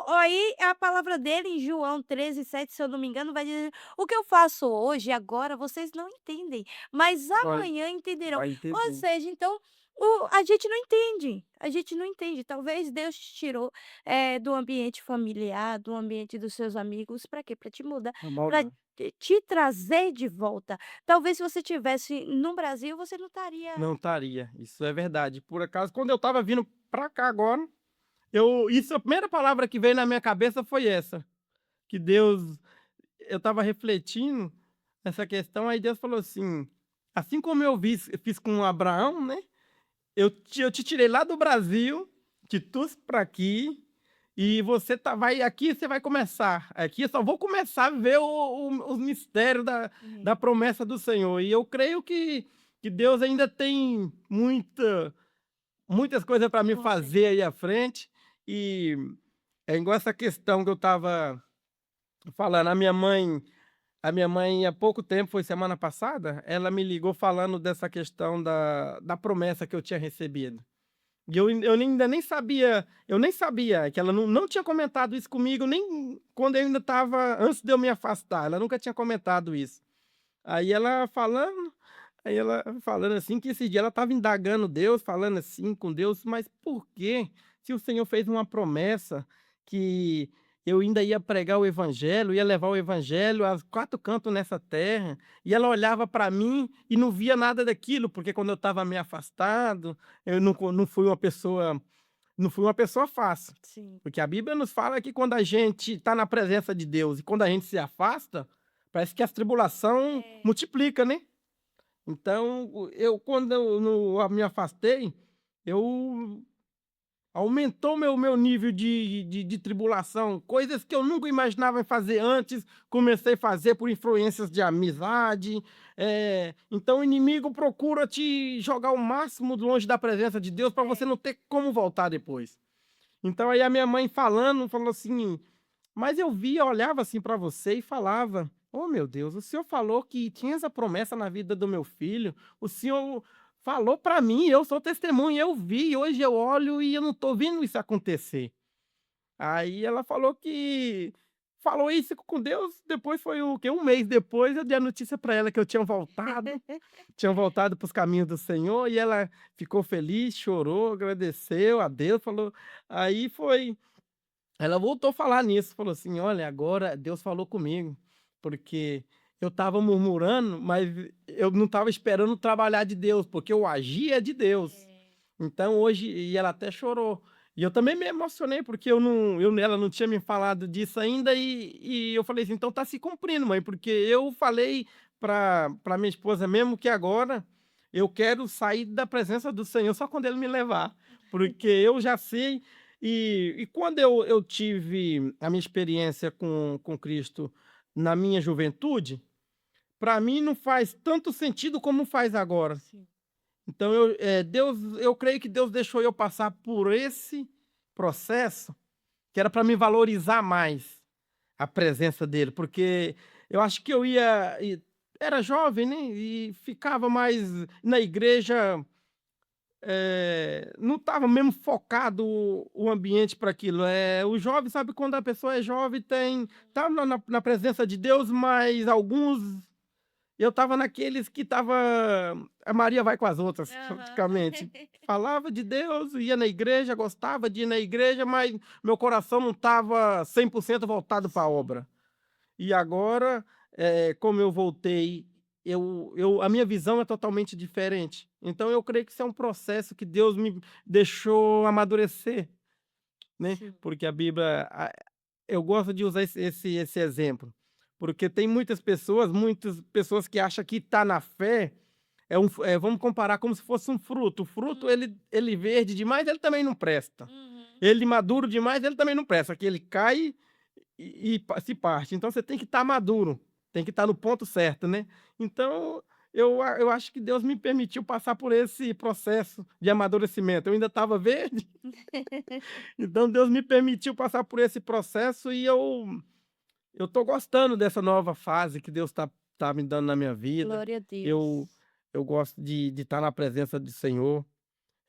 Aí a palavra dele em João 13:7, se eu não me engano, vai dizer: "O que eu faço hoje, agora, vocês não entendem, mas Vai, amanhã entenderão". vai Ou entender. seja, então, a gente não entende, a gente não entende. Talvez Deus te tirou, do ambiente familiar, do ambiente dos seus amigos, para quê? Para te mudar, A para maldade. te trazer de volta. Talvez se você tivesse no Brasil, você não estaria. Não estaria, isso é verdade. Por acaso, quando eu estava vindo pra cá agora, Isso, a primeira palavra que veio na minha cabeça foi essa, que Deus eu estava refletindo nessa questão, aí Deus falou assim como fiz com Abraão, né, eu te tirei lá do Brasil, te trouxe para aqui, e você vai começar, aqui eu só vou começar a ver os mistérios da Uhum. promessa do Senhor, e eu creio que Deus ainda tem muitas coisas para me Com fazer certeza. aí à frente, e é igual essa questão que eu estava falando, a minha mãe há pouco tempo, foi semana passada, ela me ligou falando dessa questão da promessa que eu tinha recebido. E eu ainda nem sabia, eu nem sabia que ela não tinha comentado isso comigo, nem quando eu ainda estava, antes de eu me afastar, ela nunca tinha comentado isso. Aí ela falando assim, que esse dia ela estava indagando Deus, falando assim com Deus, mas por quê? Se o Senhor fez uma promessa que eu ainda ia pregar o evangelho, ia levar o evangelho aos 4 cantos nessa terra, e ela olhava para mim e não via nada daquilo, porque quando eu estava meio afastado, eu não fui uma pessoa fácil. Sim. Porque a Bíblia nos fala que quando a gente está na presença de Deus e quando a gente se afasta, parece que as tribulação É. multiplica, né? Então, quando eu me afastei, eu aumentou meu nível de tribulação, coisas que eu nunca imaginava fazer antes, comecei a fazer por influências de amizade. Então o inimigo procura te jogar o máximo longe da presença de Deus para você É. não ter como voltar depois. Então aí a minha mãe falou assim, mas eu via, olhava assim para você e falava: "Oh, meu Deus, o senhor falou que tinha essa promessa na vida do meu filho, o senhor falou para mim, eu sou testemunha, eu vi, hoje eu olho e eu não estou vendo isso acontecer". Aí ela falou isso com Deus, depois foi o quê? Um mês depois eu dei a notícia para ela que eu tinha voltado para os caminhos do Senhor, e ela ficou feliz, chorou, agradeceu a Deus, falou, aí foi ela voltou a falar nisso, falou assim: "Olha, agora Deus falou comigo, porque eu estava murmurando, mas eu não estava esperando trabalhar de Deus, porque o agir é de Deus". É. Então hoje e ela até chorou. E eu também me emocionei, porque ela não tinha me falado disso ainda, e eu falei assim: "Então tá se cumprindo, mãe", porque eu falei para minha esposa mesmo que agora eu quero sair da presença do Senhor só quando ele me levar, porque eu já sei. E quando eu tive a minha experiência com Cristo na minha juventude, para mim não faz tanto sentido como faz agora. Sim. Então eu creio que Deus deixou eu passar por esse processo, que era para me valorizar mais a presença dele, porque eu acho que era jovem, né, e ficava mais na igreja, não estava mesmo focado o ambiente para aquilo. O jovem, sabe, quando a pessoa é jovem, tá na presença de Deus, mas alguns eu estava naqueles que estava a Maria vai com as outras, Aham. praticamente. Falava de Deus, ia na igreja, gostava de ir na igreja, mas meu coração não estava 100% voltado para a Sim. obra. E agora, como eu voltei, a minha visão é totalmente diferente. Então eu creio que isso é um processo que Deus me deixou amadurecer, né, Sim. porque a Bíblia eu gosto de usar esse exemplo, porque tem muitas pessoas que acham que tá na fé vamos comparar como se fosse um fruto. O fruto, Hum. ele verde demais, ele também não presta. Uhum. Ele maduro demais, ele também não presta, que ele cai se parte. Então você tem que estar maduro, tem que estar no ponto certo, né. Então eu acho que Deus me permitiu passar por esse processo de amadurecimento. Eu ainda estava verde, então Deus me permitiu passar por esse processo, e eu tô gostando dessa nova fase que Deus tá me dando na minha vida. Glória a Eu Deus. eu gosto de estar na presença do Senhor.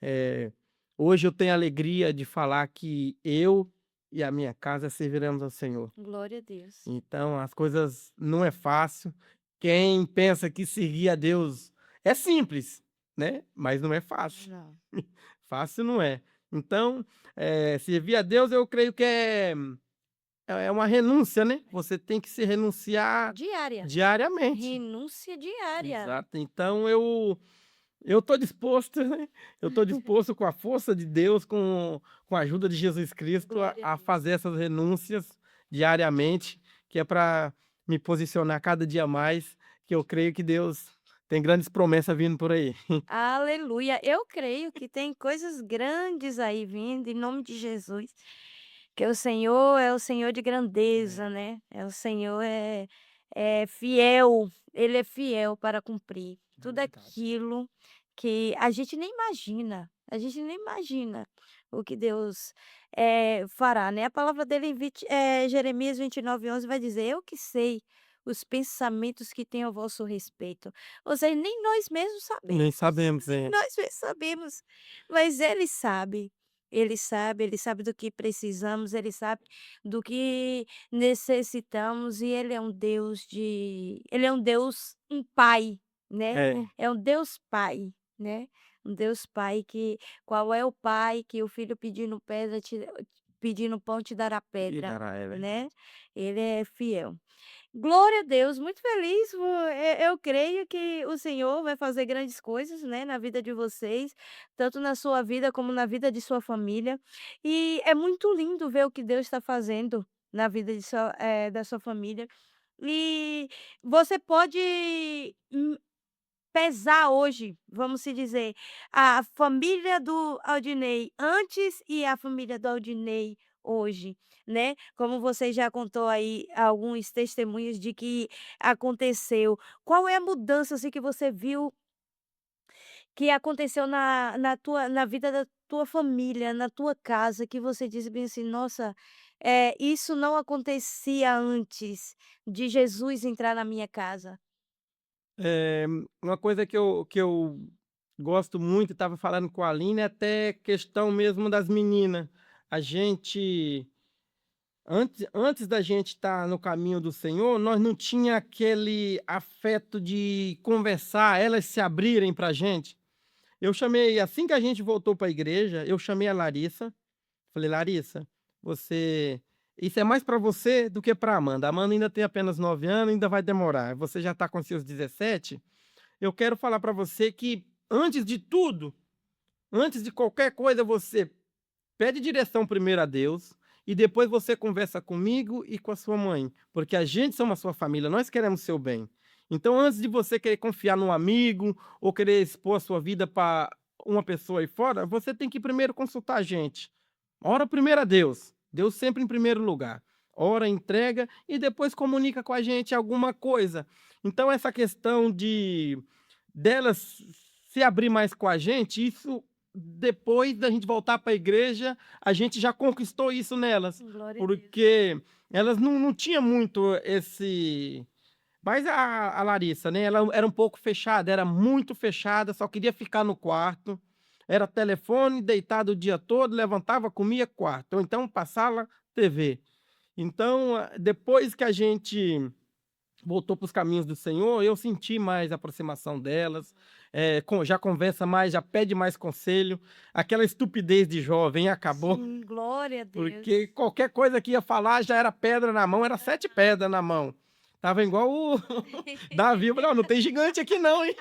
Eh, Hoje eu tenho a alegria de falar que eu e a minha casa serviremos ao Senhor. Glória a Deus. Então as coisas não é fácil. Quem pensa que seguir a Deus é simples, né, mas não é fácil. Não. Fácil não é. Então, servir a Deus eu creio que é uma renúncia, né, você tem que se renunciar Diária. diariamente. Renúncia diária. Exato. Então Eu estou disposto, né, eu estou disposto com a força de Deus, com a ajuda de Jesus Cristo a Glória a a Deus. fazer essas renúncias diariamente, que é para me posicionar cada dia mais, que eu creio que Deus tem grandes promessas vindo por aí. Aleluia. Eu creio que tem coisas grandes aí vindo, em nome de Jesus, que o Senhor é o Senhor de grandeza, É, né, é o Senhor é fiel, Ele é fiel para cumprir é tudo verdade. aquilo que a gente nem imagina o que Deus, fará, né. A palavra dele em Jeremias 29:11 vai dizer: "Eu que sei os pensamentos que tenho a vosso respeito". Ou seja, nem nós mesmos Nem sabemos, sabemos, nem é. nós mesmos sabemos, mas Ele sabe. Ele sabe do que precisamos, Ele sabe do que necessitamos e Ele é um Deus, um pai, né, É, é um Deus pai, né, um Deus pai que qual é o pai que o filho pedindo pão te dará e pedra, dará, é né, verdade. Ele é fiel. Glória a Deus, muito feliz, eu creio que o Senhor vai fazer grandes coisas, né, na vida de vocês, tanto na sua vida como na vida de sua família, e é muito lindo ver o que Deus está fazendo na vida da sua família. E você pode, pesar hoje, vamos se dizer, a família do Aldinei antes e a família do Aldinei hoje, né. Como você já contou aí alguns testemunhos de que aconteceu. Qual é a mudança, assim, que você viu que aconteceu na vida da tua família, na tua casa, que você disse bem assim: "Nossa, isso não acontecia antes de Jesus entrar na minha casa"? Eh, uma coisa que eu gosto muito, estava falando com a Aline, é até questão mesmo das meninas. A gente antes da gente estar no caminho do Senhor, nós não tinha aquele afeto de conversar, elas se abrirem pra gente. Eu chamei assim que a gente voltou para a igreja, eu chamei a Larissa, falei: "Larissa, você isso é mais para você do que para Amanda. A Amanda ainda tem apenas 9 anos, ainda vai demorar. Você já está com seus 17. Eu quero falar para você que, antes de tudo, antes de qualquer coisa, você pede direção primeiro a Deus e depois você conversa comigo e com a sua mãe, porque a gente somos a sua família, nós queremos seu bem. Então, antes de você querer confiar num amigo ou querer expor a sua vida para uma pessoa aí fora, você tem que primeiro consultar a gente. Ora primeiro a Deus, Deus sempre em primeiro lugar. Ora, entrega e depois comunica com a gente alguma coisa. Então, essa questão de delas se abrir mais com a gente, isso depois da gente voltar para a igreja, a gente já conquistou isso nelas, Glória a Deus. porque elas não tinha muito esse mas a Larissa, né, ela era um pouco fechada, era muito fechada, só queria ficar no quarto, era telefone, deitado o dia todo, levantava, comia, quarto, ou então passava TV. Então, depois que a gente voltou para os caminhos do Senhor, eu senti mais a aproximação delas, já conversa mais, já pede mais conselho, aquela estupidez de jovem acabou, Sim, glória a Deus. porque qualquer coisa que ia falar já era pedra na mão, era 7 pedras na mão. Tava igual o Davi, eu falei: "Ó, não tem gigante aqui não, hein".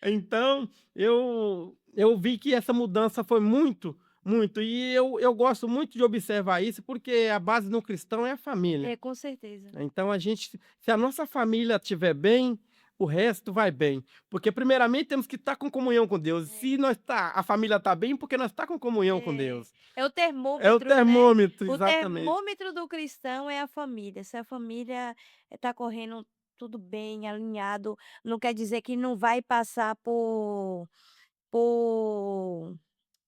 Então, eu vi que essa mudança foi muito, muito, e eu gosto muito de observar isso, porque a base no cristão é a família. É, com certeza. Então a gente se a nossa família estiver bem, o resto vai bem. Porque primeiramente temos que estar com comunhão com Deus. Se É. nós a família está bem, porque nós está com comunhão com É, Deus. é o É o termômetro, né. termômetro, O exatamente. termômetro do cristão é a família. Se a família está correndo tudo bem, alinhado, não quer dizer que não vai passar por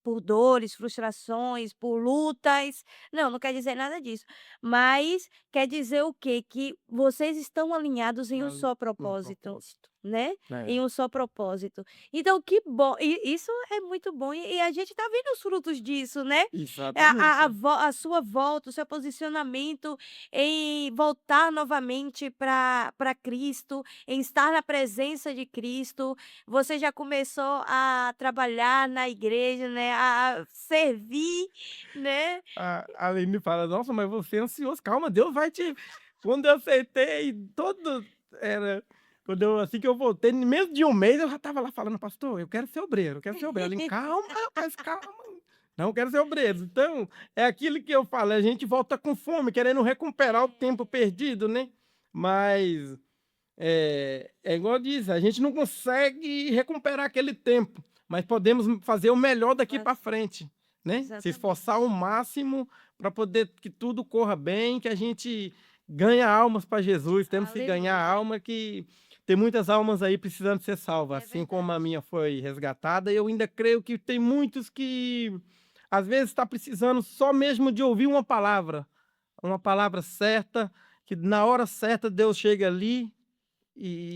por dores, frustrações, por lutas. Não, não quer dizer nada disso. Mas quer dizer o quê? Que vocês estão alinhados em um Ali só no propósito, propósito. né, É, em um só propósito. Então que bom, e isso é muito bom e a gente está vendo os frutos disso, né. exatamente, é. A sua volta, o seu posicionamento em voltar novamente para Cristo, em estar na presença de Cristo. Você já começou a trabalhar na igreja, né, a servir, né. A Aline fala: "Nossa, mas você é ansioso". Calma, Deus vai te quando eu aceitei, todo era Assim que eu voltei, no menos de um mês, eu já estava lá falando: "Pastor, eu quero ser obreiro, eu quero ser obreiro". Ele: "Calma, rapaz, calma. Não, eu quero ser obreiro". Então, é aquilo que eu falo, a gente volta com fome, querendo recuperar o tempo perdido, né. Mas, é igual diz, a gente não consegue recuperar aquele tempo, mas podemos fazer o melhor daqui para Mas frente, né. Se esforçar ao exatamente. máximo para poder que tudo corra bem, que a gente ganha almas para Jesus, temos que ganhar Aleluia. alma, que tem muitas almas aí precisando ser salvas, É assim como a verdade. minha foi resgatada, eu ainda creio que tem muitos que, às vezes, está precisando só mesmo de ouvir uma palavra certa, que na hora certa Deus chega ali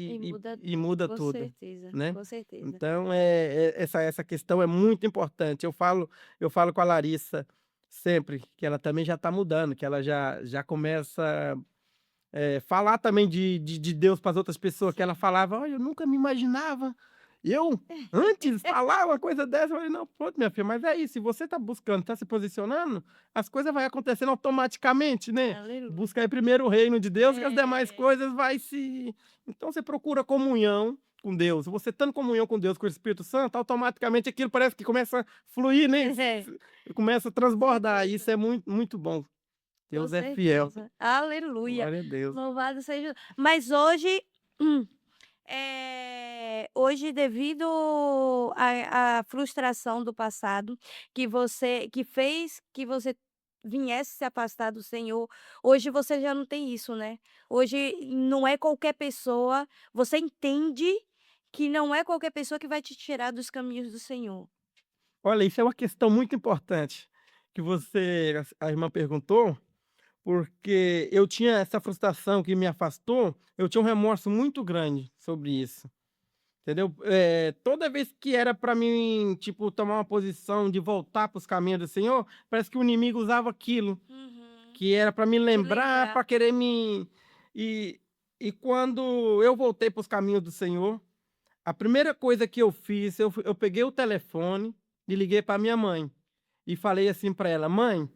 E e muda e muda com tudo, certeza, né. com certeza. Então, essa questão é muito importante. Eu falo com a Larissa sempre, que ela também já está mudando, que ela já começa, falar também de Deus para as outras pessoas, que ela Sim. falava: "Olha, eu nunca me imaginava, eu antes falar uma coisa dessa", eu falei: "Não, pronto minha filha, mas é isso, se você está buscando, está se posicionando, as coisas vai acontecendo automaticamente, né. Aleluia. Busca aí primeiro o reino de Deus, que as demais É. coisas vai se". Então você procura comunhão com Deus, você estando em comunhão com Deus, com o Espírito Santo, automaticamente aquilo parece que começa a fluir, né, começa a Com transbordar, certeza, isso é muito, muito bom. com Deus é fiel. certeza. Aleluia. Glória a Deus. Louvado seja, mas hoje, hoje devido à frustração do passado, que fez que você viesse se afastar do Senhor, hoje você já não tem isso, né. Hoje não é qualquer pessoa, você entende que não é qualquer pessoa que vai te tirar dos caminhos do Senhor. Olha, isso é uma questão muito importante que a irmã perguntou, porque eu tinha essa frustração que me afastou, eu tinha um remorso muito grande sobre isso, entendeu? Toda vez que era para mim, tipo, tomar uma posição de voltar para os caminhos do Senhor, parece que o inimigo usava aquilo, Uhum. que era para me Te lembrar, lembrar. para querer me e e quando eu voltei para os caminhos do Senhor, a primeira coisa que eu fiz, eu peguei o telefone e liguei para minha mãe, e falei assim para ela: "Mãe,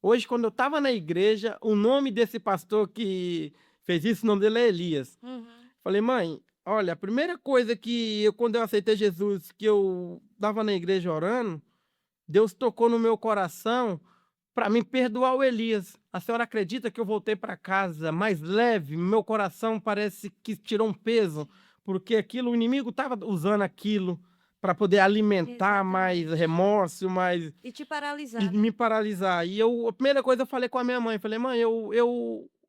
hoje quando eu estava na igreja, o nome desse pastor que fez isso, o nome dele é Elias". Uhum. Falei: "Mãe, olha, a primeira coisa que quando eu aceitei Jesus, que eu estava na igreja orando, Deus tocou no meu coração para mim perdoar o Elias. A senhora acredita que eu voltei para casa mais leve? Meu coração parece que tirou um peso, Sim, porque o inimigo estava usando aquilo para poder alimentar mais exatamente. remorso, mais E te e paralisar, né. me paralisar. A primeira coisa eu falei com a minha mãe, falei: "Mãe,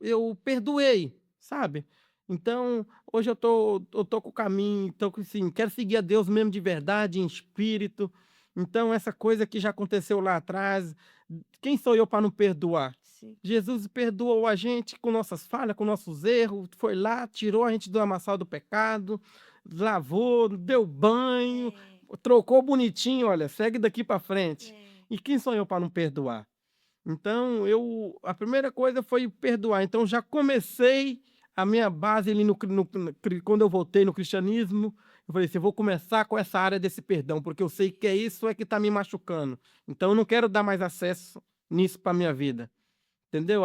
eu perdoei", sabe. Então, hoje eu tô com o caminho, tô com assim, quero seguir a Deus mesmo de verdade, em espírito. Então essa coisa que já aconteceu lá atrás, quem sou eu para não perdoar? Sim. Jesus perdoou a gente com nossas falhas, com nossos erros, foi lá, tirou a gente do amassal do pecado, lavou, deu banho, É, trocou bonitinho, olha, segue daqui para frente. é. E quem sou eu para não perdoar? Então a primeira coisa foi perdoar, então já comecei a minha base ali quando eu voltei no cristianismo, eu falei assim: "Eu vou começar com essa área desse perdão, porque eu sei que é isso que está me machucando, então eu não quero dar mais acesso nisso para minha vida", entendeu?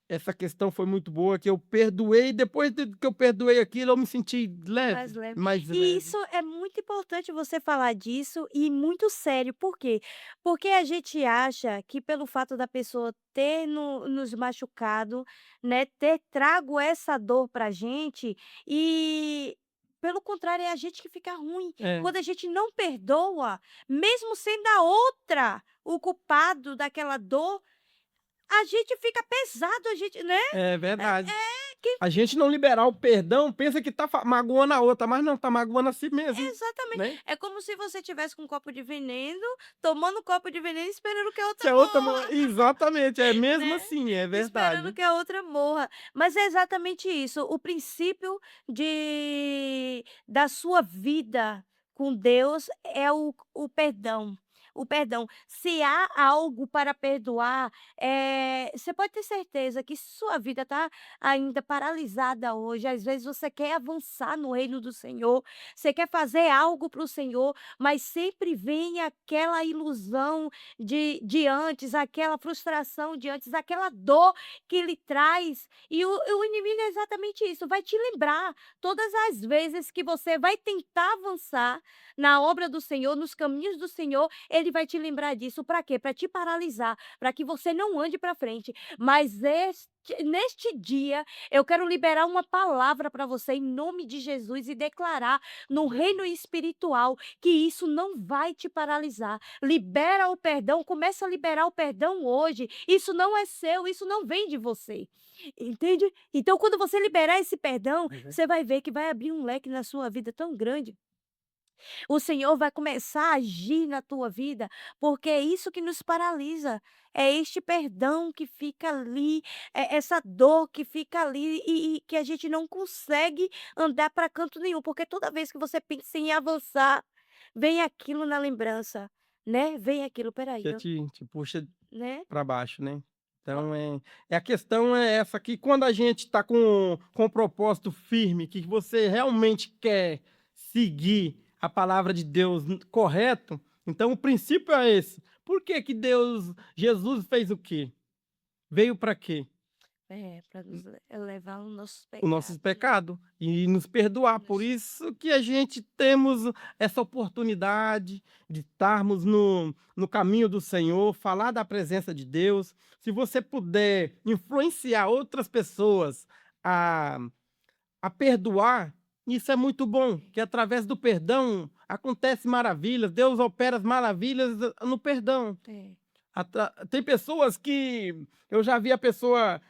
Essa questão foi muito boa, que eu perdoei, depois de que eu perdoei aquilo, eu me senti Mais leve, leve. mais E leve. isso é muito importante você falar disso e muito sério, por quê? Porque a gente acha que pelo fato da pessoa ter nos machucado, né, ter trago essa dor pra gente, e pelo contrário, é a gente que fica ruim. É, Quando a gente não perdoa, mesmo sendo a outra o culpado daquela dor, a gente fica pesado, a gente, né? é É, verdade. que A gente não liberar o perdão, pensa que tá magoando a outra, mas não, tá magoando a si mesmo, exatamente. né. É como se você tivesse com um copo de veneno, tomando um copo de veneno e esperando que a Se outra a outra morra, exatamente, é mesmo né. assim, é Esperando verdade. que a outra morra. Mas é exatamente isso, o princípio da sua vida com Deus é o perdão. o perdão. Se há algo para perdoar, você pode ter certeza que sua vida está ainda paralisada hoje, às vezes você quer avançar no reino do Senhor, você quer fazer algo para o Senhor, mas sempre vem aquela ilusão de antes, aquela frustração de antes, aquela dor que lhe traz, e o inimigo é exatamente isso, vai te lembrar todas as vezes que você vai tentar avançar na obra do Senhor, nos caminhos do Senhor, ele vai te lembrar disso. Para quê? Para te paralisar, para que você não ande para frente. Mas neste dia, eu quero liberar uma palavra para você em nome de Jesus e declarar no reino espiritual que isso não vai te paralisar. Libera o perdão, começa a liberar o perdão hoje. Isso não é seu, isso não vem de você. Entende? Então, quando você liberar esse perdão, você vai ver que vai abrir um leque na sua vida tão grande. O Senhor vai começar a agir na tua vida, porque é isso que nos paralisa. É este perdão que fica ali, é essa dor que fica ali e que a gente não consegue andar para canto nenhum, porque toda vez que você pensa em avançar, vem aquilo na lembrança, né? Vem aquilo, peraí, Que te puxa né? para baixo, né. Ó, Então, a questão é essa, que quando a gente está com um propósito firme, que você realmente quer seguir a palavra de Deus correto, então o princípio é esse. Por que que Jesus fez o quê? Veio para quê? para nos levar os nossos Os nossos pecados, né? pecados e nos perdoar. Por Nos- isso que a gente temos essa oportunidade de estarmos no caminho do Senhor, falar da presença de Deus. Se você puder influenciar outras pessoas a, a perdoar, isso é muito bom, que através do perdão acontece maravilhas, Deus opera as maravilhas no perdão. É, Tem pessoas que eu já vi a pessoa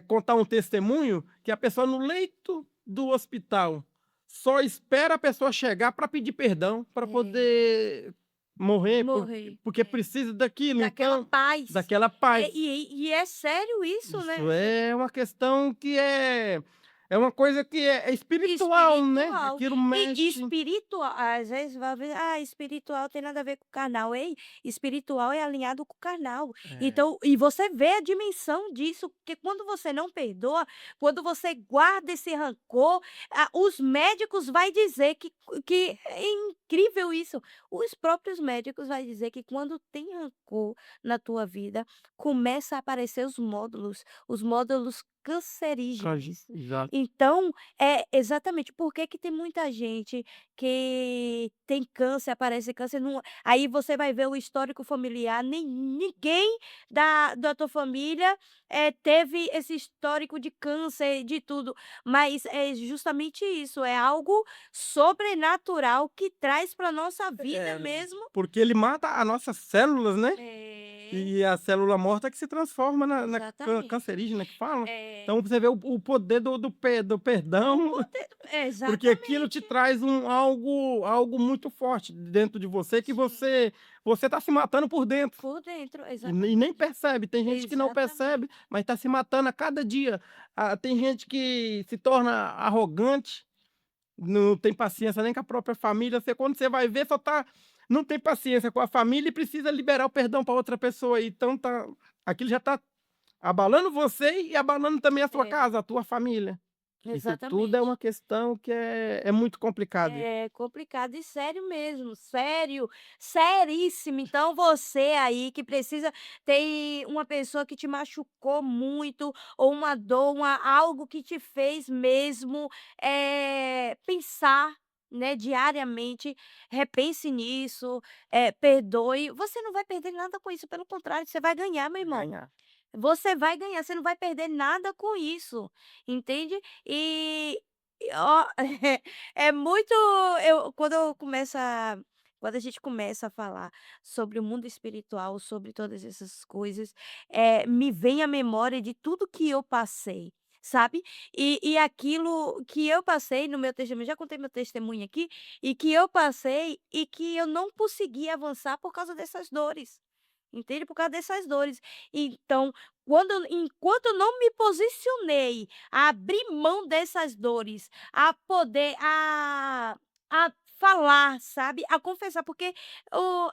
contar um testemunho que a pessoa no leito do hospital só espera a pessoa chegar para pedir perdão, para é, poder morrer, morrer. porque precisa daquilo, Daquela então, paz. daquela É, paz. e é sério isso, né? Isso é uma questão que é uma coisa que é espiritual, né? Espiritual. Aquilo E mexe. espiritual, às vezes vai ver: "Ah, espiritual tem nada a ver com carnal". Ei, espiritual é alinhado com carnal. É, Então e você vê a dimensão disso, porque quando você não perdoa, quando você guarda esse rancor, os médicos vai dizer que é incrível isso. Os próprios médicos vai dizer que quando tem rancor na tua vida, começa a aparecer os módulos cancerígenos. exato. Então, é exatamente, por que que tem muita gente que tem câncer, aparece câncer, não aí você vai ver o histórico familiar, ninguém da tua família, teve esse histórico de câncer, de tudo, mas é justamente isso, é algo sobrenatural que traz para nossa vida É, mesmo. porque ele mata as nossas células, né? É, E a célula morta que se transforma na exatamente. cancerígena que falam. É, Então você vê o poder do o perdão, poder porque aquilo te exatamente, traz algo muito forte dentro de você, que sim, você está se matando por dentro. por dentro, E nem exatamente. percebe. Tem gente que não percebe, Exatamente. mas está se matando a cada dia. Tem gente que se torna arrogante, não tem paciência nem com a própria família. Quando você vai ver, não tem paciência com a família e precisa liberar o perdão para outra pessoa. Então aquilo já está abalando você e abalando também a sua É, casa, a tua família. Isso tudo é exatamente. uma questão que é muito complicado. É complicado e sério mesmo, sério, seríssimo. Então você aí que precisa tem uma pessoa que te machucou muito ou uma dor, algo que te fez mesmo, pensar, né, diariamente, repense nisso, perdoe. Você não vai perder nada com isso, pelo contrário, você vai ganhar, meu irmão. Ganhar. Você vai ganhar, você não vai perder nada com isso, entende? E ó, é muito quando a gente começa a falar sobre o mundo espiritual, sobre todas essas coisas, me vem à memória de tudo que eu passei, sabe? E aquilo que eu passei no meu testemunho, já contei meu testemunho aqui, e que eu passei e que eu não consegui avançar por causa dessas dores. Entende? Por causa dessas dores. Então, enquanto eu não me posicionei a abrir mão dessas dores, a poder a falar, sabe, a confessar, porque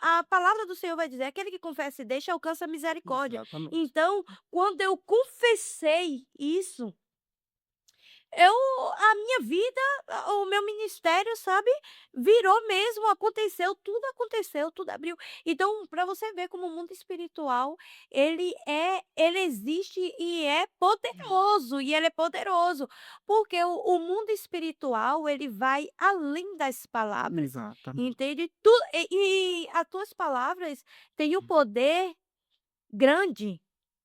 a palavra do Senhor vai dizer: "Aquele que confessa e deixa alcança a misericórdia". Exatamente. Então, quando eu confessei isso, eu a minha vida, o meu ministério, sabe, virou mesmo, aconteceu, tudo abriu. Então, para você ver como o mundo espiritual, ele existe e ele é poderoso, porque o mundo espiritual, ele vai além das palavras, Exatamente. entende? E as tuas palavras têm o poder grande,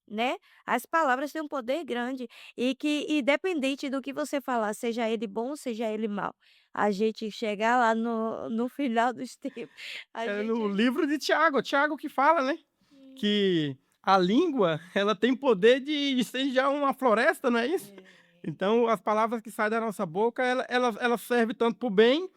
né, as palavras têm um poder grande e que independente do que você falar, seja ele bom, seja ele mau, a gente chegar lá no final dos tempos, a É gente no livro de Tiago que fala, né, hum, que a língua, ela tem poder de incendiar uma floresta, não é isso? é, Então as palavras que saem da nossa boca, ela serve tanto para o bem,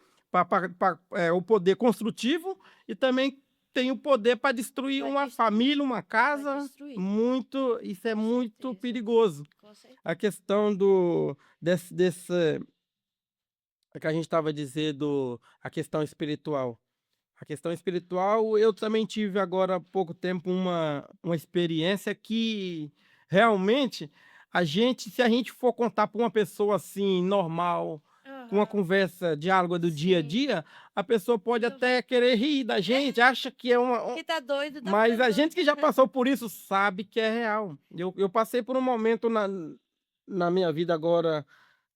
o poder construtivo, e também tem o poder para destruir vai uma destruir, família, uma vai casa, destruir, muito isso é com muito certeza, perigoso. com A certeza. questão do desse que a gente estava dizendo, a questão espiritual. A questão espiritual, eu também tive agora há pouco tempo uma experiência que realmente se a gente for contar para uma pessoa assim, normal, com uma Aham, conversa, diálogo do dia a sim, dia, a pessoa pode não vai até querer rir da gente, acha que é que tá doido, tá mas ficando a doido. gente que já passou por isso sabe que é real. Eu passei por um momento na minha vida agora,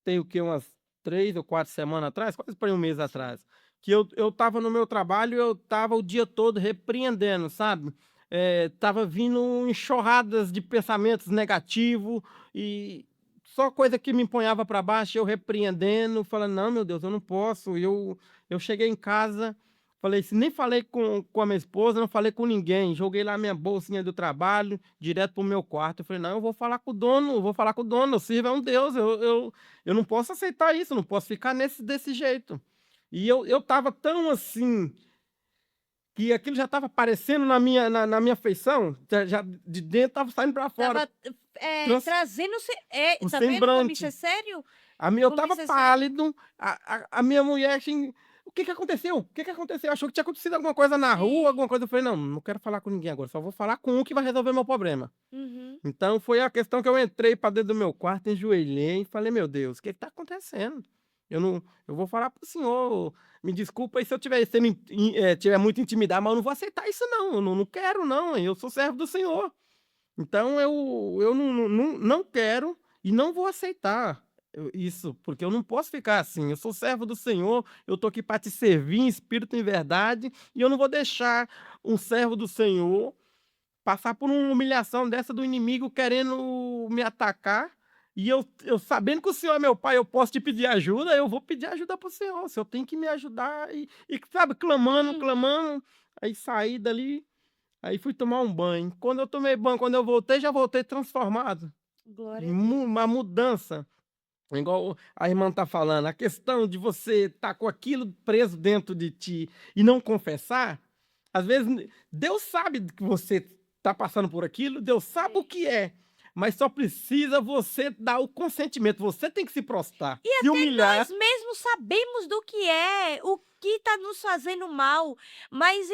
tem o quê? Umas 3 ou 4 semanas atrás, quase por um mês Sim. atrás, que eu estava no meu trabalho, eu estava o dia todo repreendendo, sabe. Estava vindo enxurradas de pensamentos negativos e só coisa que me empunhava para baixo, eu repreendendo, falando: "Não, meu Deus, eu não posso". Eu cheguei em casa, falei assim, nem falei com a minha esposa, não falei com ninguém, joguei lá minha bolsinha do trabalho direto para o meu quarto, eu falei: "Não, eu vou falar com o dono, eu vou falar com o dono, eu sirvo a um Deus, eu não posso aceitar isso, não posso ficar desse jeito". E eu estava tão assim, que aquilo já estava aparecendo na minha feição, já de dentro estava saindo para fora, Estava, trans trazendo o tá vendo como isso semblante. é sério? Eu Como estava isso é sério? pálido, a minha mulher assim: "O que que aconteceu? O que que aconteceu?". Achou que tinha acontecido alguma coisa na rua, Sim. alguma coisa, eu falei: "Não, não quero falar com ninguém agora, só vou falar com um que vai resolver meu problema". Uhum. Então foi a questão que eu entrei para dentro do meu quarto, enjoelhei e falei: "Meu Deus, o que está acontecendo? Eu não eu vou falar para o senhor, me desculpa aí se eu estiver sendo tiver muito intimidado, mas eu não vou aceitar isso não, eu não quero não, eu sou servo do senhor. Então eu não quero e não vou aceitar isso, porque eu não posso ficar assim, eu sou servo do Senhor, eu estou aqui para te servir em espírito e em verdade, e eu não vou deixar um servo do Senhor passar por uma humilhação dessa do inimigo querendo me atacar, e eu sabendo que o Senhor é meu pai, eu posso te pedir ajuda, eu vou pedir ajuda para o Senhor, o Senhor tem que me ajudar", sabe, clamando, Uhum. clamando, aí saí dali. Aí fui tomar um banho. Quando eu tomei banho, quando eu voltei, já voltei transformado. Glória a Deus. Uma mudança, igual a irmã tá falando, a questão de você estar com aquilo preso dentro de ti e não confessar, às vezes Deus sabe que você está passando por aquilo, Deus sabe o É. que é, mas só precisa você dar o consentimento, você tem que se prostrar, E se até humilhar. nós mesmos sabemos do que é, o que está nos fazendo mal, mas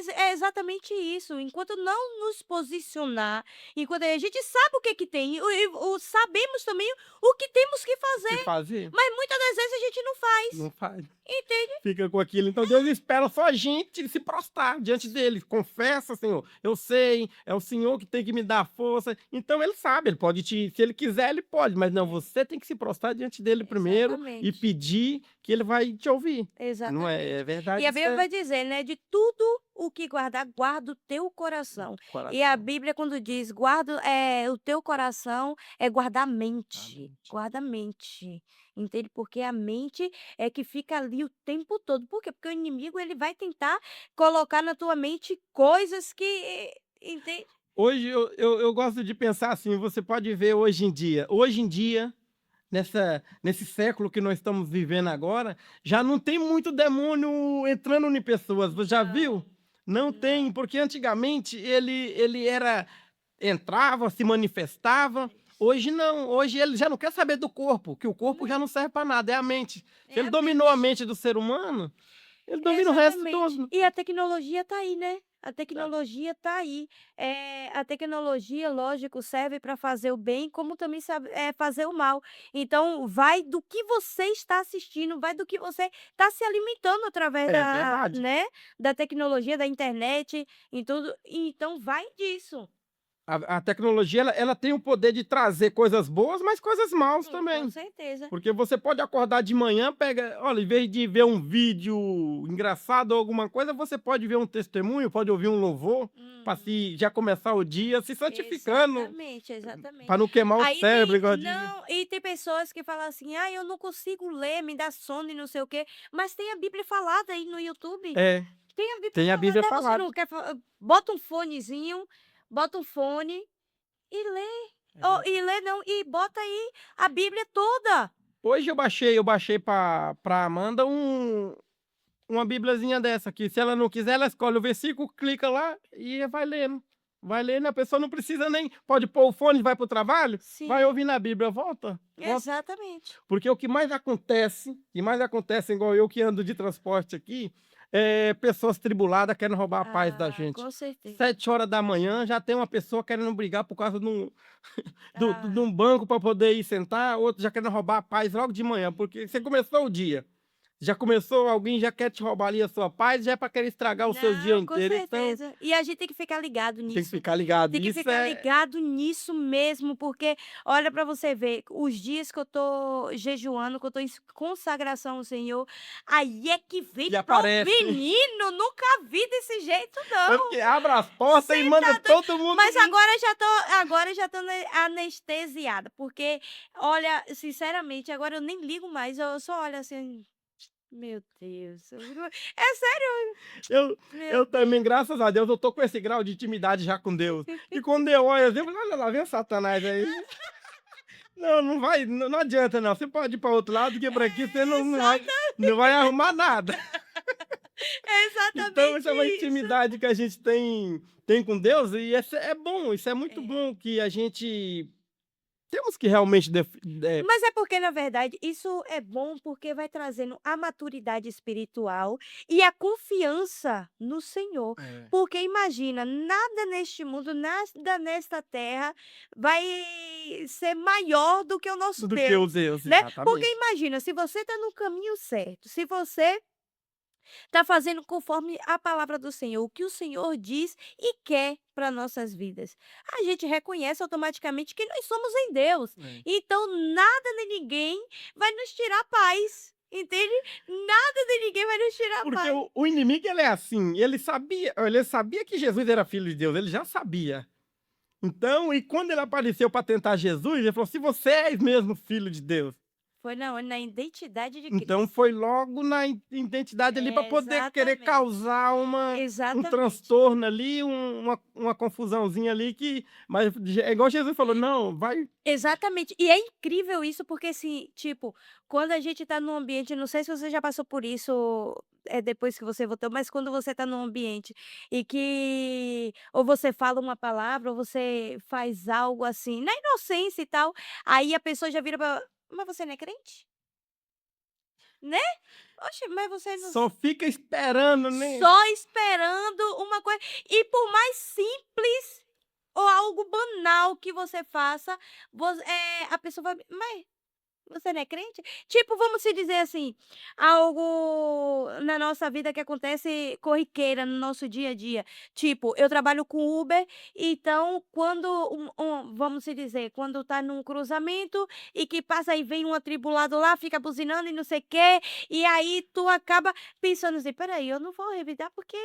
é exatamente isso, enquanto não nos posicionar, enquanto a gente sabe o que que tem, e sabemos também o que temos que O que fazer, fazer? mas muitas das vezes a gente não faz, Não faz. entende? Fica com aquilo. Então Deus espera só a gente se prostrar diante dele. Confessa: "Senhor, eu sei, é o Senhor que tem que me dar força". Então ele sabe, ele pode se ele quiser, ele pode, mas não, É, você tem que se prostrar diante dele primeiro e exatamente. pedir que ele vai te ouvir. Não é? É Exatamente. E verdade, a isso Bíblia é vai dizer, né, de tudo o que guardar, guarda o teu coração. E a coração. Bíblia quando diz guarda, o teu coração, é Amém. guarda a mente, entende? Porque a mente é que fica ali o tempo todo. Por quê? Porque o inimigo ele vai tentar colocar na tua mente coisas que entende? Hoje eu gosto de pensar assim, você pode ver hoje em dia, nesse século que nós estamos vivendo agora, já não tem muito demônio entrando em pessoas, você já viu? Não, Não tem, não. porque antigamente ele entrava, se manifestava, Hoje não, hoje ele já não quer saber do corpo, que o corpo já não serve para nada, é a mente. Se É ele a dominou a mente. mente do ser humano, ele domina o resto Exatamente. todo. E a tecnologia tá aí, né, a Tá. tecnologia tá aí. A tecnologia, lógico, serve para fazer o bem, como também sabe fazer o mal. Então vai do que você está assistindo, vai do que você está se alimentando através É da verdade. né, da tecnologia, da internet, em tudo. Então vai disso. A tecnologia ela tem o poder de trazer coisas boas, mas coisas maus Com também. certeza. Porque você pode acordar de manhã, pega, olha, em vez de ver um vídeo engraçado ou alguma coisa, você pode ver um testemunho, pode ouvir um louvor, para Uhum. se já começar o dia se santificando, Exatamente, exatamente. para não queimar o Aí cérebro, tem igual dizem. não, e tem pessoas que falam assim: "Ah, eu não consigo ler, me dá sono e não sei o quê", mas tem a Bíblia falada aí no YouTube. É, Tem a Bíblia tem a falada, Bíblia aí você falada. não quer bota um fonezinho, bota um fone e lê. É Ou verdade. e lê não, e bota aí a Bíblia toda. Hoje eu baixei para Amanda uma bibliazinha dessa aqui. Se ela não quiser, ela escolhe o versículo, clica lá e vai lendo. Vai lendo, a pessoa não precisa nem. Pode pôr o fone, vai para o trabalho, vai Sim, ouvir a Bíblia, volta, volta. exatamente. Porque o que mais acontece, igual eu que ando de transporte aqui, é pessoas tribuladas querendo roubar a paz da Ah, gente. com certeza. 7 horas da manhã já tem uma pessoa querendo brigar por causa de Ah, um banco para poder ir sentar, outro já querendo roubar a paz logo de manhã, porque você começou o dia. Já começou, alguém já quer te roubar ali a sua paz, já é para querer estragar o seu dia não, com inteiro. Então, certeza. E a gente tem que ficar ligado tem que nisso. ficar ligado. Tem que Isso ficar é. ligado nisso mesmo, porque olha para você ver, os dias que eu tô jejuando, que eu tô em consagração ao Senhor, aí é que vem E pro aparece. menino, nunca vi desse jeito Tanto não. que abre as portas Cê e manda tá doido. todo mundo Mas vir. agora já tô anestesiada, porque olha, sinceramente, agora eu nem ligo mais, eu só olho assim, meu Deus, é sério, Eu, meu eu também, Deus. graças a Deus, eu tô com esse grau de intimidade já com Deus. E quando eu olho, eu falo, olha lá, vem o Satanás aí. Não, não vai, não, não adianta não. Você pode ir para outro lado, que por aqui você não vai arrumar nada. É Então, exatamente essa é uma isso. intimidade que a gente tem com Deus, e essa é bom, isso é muito É. bom, que a gente temos que realmente Mas é porque, na verdade, isso é bom, porque vai trazendo a maturidade espiritual e a confiança no Senhor. é, Porque imagina, nada neste mundo, nada nesta terra vai ser maior do que o nosso do que o Deus, Deus, né. Porque exatamente. imagina, se você está no caminho certo, se você está fazendo conforme a palavra do Senhor, o que o Senhor diz e quer para nossas vidas. A gente reconhece automaticamente que nós somos em Deus. É. Então, nada nem ninguém vai nos tirar a paz. Entende? Nada nem ninguém vai nos tirar a Porque paz. o inimigo, ele é assim, ele sabia que Jesus era filho de Deus, ele já sabia. Então, e quando ele apareceu para tentar Jesus, ele falou: "Se você és mesmo filho de Deus". Foi na onde? Na identidade de Então Cristo. foi logo na identidade ali para poder querer Exatamente. causar um Exatamente. transtorno ali, uma confusãozinha ali que, mas é igual Jesus falou: "Não, vai". Exatamente. E é incrível isso, porque assim, tipo, quando a gente tá num ambiente, não sei se você já passou por isso, depois que você voltou, mas quando você tá num ambiente e que ou você fala uma palavra ou você faz algo assim, na inocência e tal, aí a pessoa já vira pra: "Mas você não é crente?", né? "Oxe, mas você não", Só fica esperando, né. só esperando uma coisa, e por mais simples ou algo banal que você faça, a pessoa vai: "Mas você não é crente?". Tipo, vamos se dizer assim, algo na nossa vida que acontece corriqueira no nosso dia a dia. Tipo, eu trabalho com Uber, então quando vamos se dizer, quando tá num cruzamento e que passa e vem um atribulado lá, fica buzinando e não sei o quê, e aí tu acaba pensando assim: "Espera aí, eu não vou revidar porque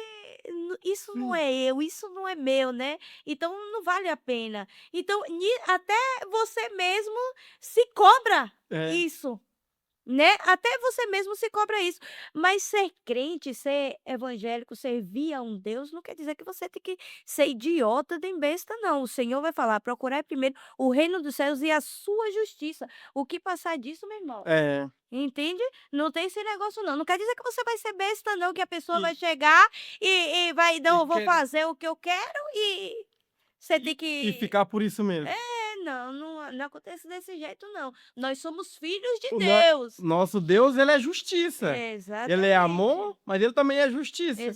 isso não Sim. é eu, isso não é meu, né, então não vale a pena". Então até você mesmo se cobra É. isso, né, até você mesmo se cobra isso. Mas ser crente, ser evangélico, servir a um Deus, não quer dizer que você tem que ser idiota nem besta não. O Senhor vai falar: "Procurai primeiro o reino dos céus e a sua justiça". O que passar disso, meu irmão, É. entende? Não tem esse negócio não. Não quer dizer que você vai ser besta não, que a pessoa E vai chegar e vai: e "Não, eu vou quer fazer o que eu quero", e você tem e que ficar por isso mesmo. não, não não acontece desse jeito não. Nós somos filhos de O Deus. nosso Deus, ele é justiça. Ele é Exatamente, amor, mas ele também é justiça. Eu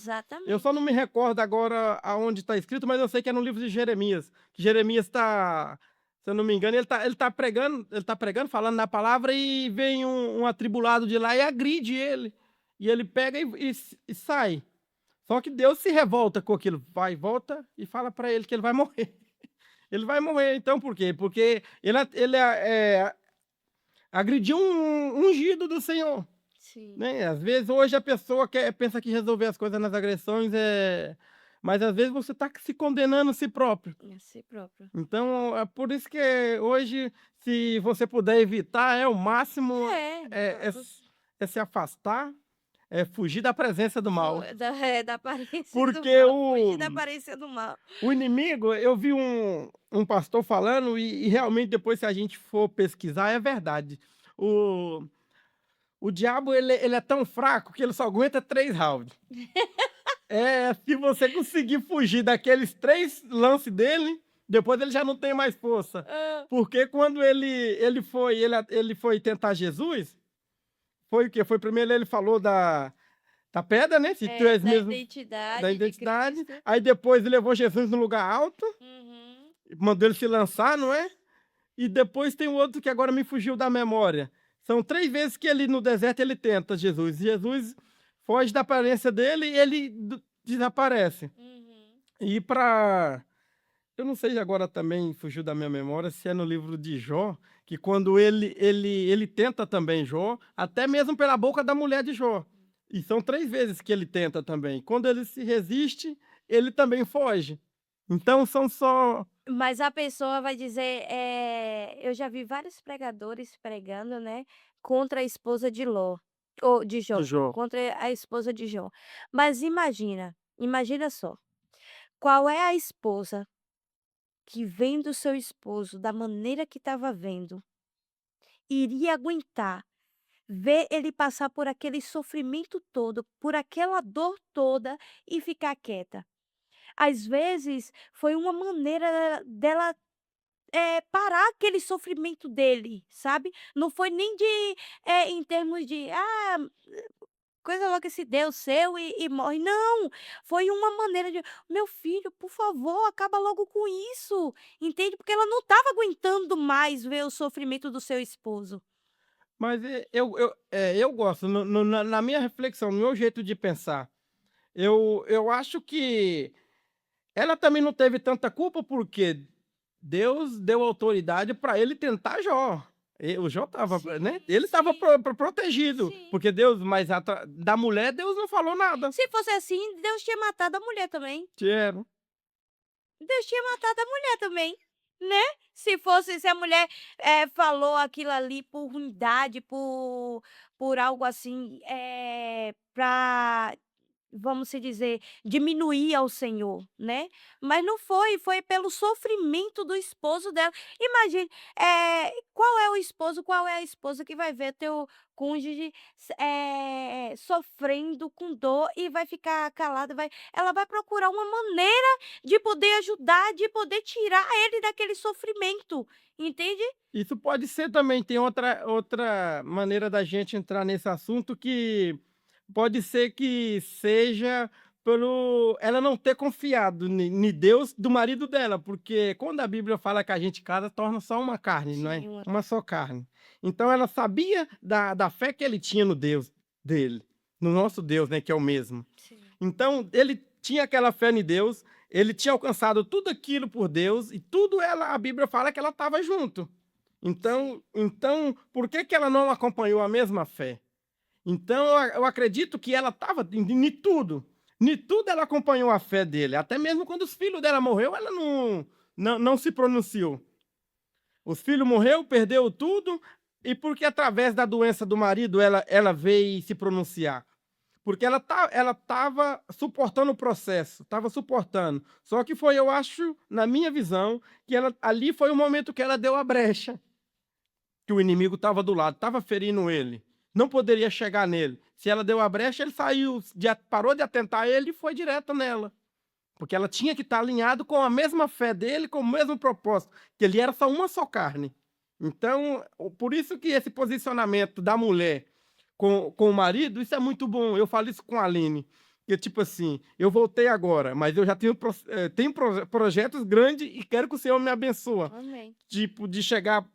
só não exatamente. me recordo agora aonde está escrito, mas eu sei que é no livro de Jeremias. Que Jeremias está, se eu não me engano, ele tá pregando, falando na palavra, e vem um atribulado de lá e agride ele. E ele pega e sai. Só que Deus se revolta com aquilo, vai, volta e fala para ele que ele vai morrer. Ele vai morrer, então por quê? Porque ele agrediu um ungido do Senhor. Sim, Né? Às vezes, hoje a pessoa pensa que resolver as coisas nas agressões mas às vezes você está se condenando a si próprio. é a si próprio. Então, é por isso que hoje, se você puder evitar, o máximo É, é, é, é se afastar, é fugir da presença do mal. da aparência do Porque mal, fugir da aparência do mal. o inimigo, eu vi um pastor falando, e realmente depois, se a gente for pesquisar, é verdade. O, o diabo, ele é tão fraco que ele só aguenta 3 rounds. Se você conseguir fugir daqueles 3 lances dele, depois ele já não tem mais força. Hã. Porque quando ele foi tentar Jesus, foi o quê? Foi primeiro ele falou da pedra, né? Se tu és Da mesmo da identidade de identidade. Cristo. Aí depois ele levou Jesus no lugar alto, Uhum. mandou ele se lançar, não é? E depois tem o outro que agora me fugiu da memória. São 3 vezes que ele no deserto ele tenta Jesus. Jesus foge da aparência dele e ele desaparece. Uhum. E para eu não sei agora, também fugiu da minha memória, se é no livro de Jó, que quando ele tenta também Jó, até mesmo pela boca da mulher de Jó. E são 3 vezes que ele tenta também. Quando ele se resiste, ele também foge. Então são só Mas a pessoa vai dizer, eu já vi vários pregadores pregando, né, contra a esposa de Ló, ou de de Jó, Jó. contra a esposa de Jó. Mas imagina só, qual é a esposa que vendo seu esposo da maneira que estava vendo, iria aguentar ver ele passar por aquele sofrimento todo, por aquela dor toda e ficar quieta? Às vezes foi uma maneira dela parar aquele sofrimento dele, sabe. Não foi nem em termos de: "Ah, coisa logo esse Deus seu e morre", não, foi uma maneira de: "Meu filho, por favor, acaba logo com isso", entende, porque ela não estava aguentando mais ver o sofrimento do seu esposo. Mas eu gosto, na minha reflexão, no meu jeito de pensar, eu acho que ela também não teve tanta culpa, porque Deus deu autoridade para ele tentar Jó. O Jó estava, né, Sim, ele estava sim, protegido, sim. porque Deus, mas da mulher Deus não falou nada. Se fosse assim, Deus tinha matado a mulher também. Tinha. Deus tinha matado a mulher também, né. Se a mulher, falou aquilo ali por ruindade, por algo assim, pra, vamos se dizer, diminuir ao Senhor, né. Mas não foi, foi pelo sofrimento do esposo dela. Imagine, qual é o esposo, qual é a esposa que vai ver teu cônjuge sofrendo com dor e vai ficar calada, ela vai procurar uma maneira de poder ajudar, de poder tirar ele daquele sofrimento, entende? Isso pode ser também, tem outra maneira da gente entrar nesse assunto, que pode ser que seja pelo ela não ter confiado em Deus do marido dela, porque quando a Bíblia fala que a gente casa, torna só uma carne, não é? Sim, uma Uma só carne. Então ela sabia da fé que ele tinha no Deus dele, no nosso Deus, né, que é o mesmo. sim. Então, ele tinha aquela fé em Deus, ele tinha alcançado tudo aquilo por Deus, e tudo a Bíblia fala que ela estava junto. Sim. Então, por que que ela não acompanhou a mesma fé? Então, eu acredito que ela estava em tudo. Em tudo ela acompanhou a fé dele. Até mesmo quando os filhos dela morreu, ela não se pronunciou. Os filhos morreu, perdeu tudo, e porque através da doença do marido ela veio se pronunciar. Porque ela estava suportando o processo, estava suportando. Só que foi, eu acho, na minha visão, que ali foi o momento que ela deu a brecha, que o inimigo estava do lado, estava ferindo ele, não poderia chegar nele. Se ela deu a brecha, ele saiu, parou de atentar a ele e foi direto nela. Porque ela tinha que estar alinhado com a mesma fé dele, com o mesmo propósito, que ele era só uma só carne. Então, por isso que esse posicionamento da mulher com o marido, isso é muito bom. Eu falo isso com a Aline, que tipo assim, eu voltei agora, mas eu já tenho projetos grandes e quero que o Senhor me abençoe. Amém. Tipo, de chegar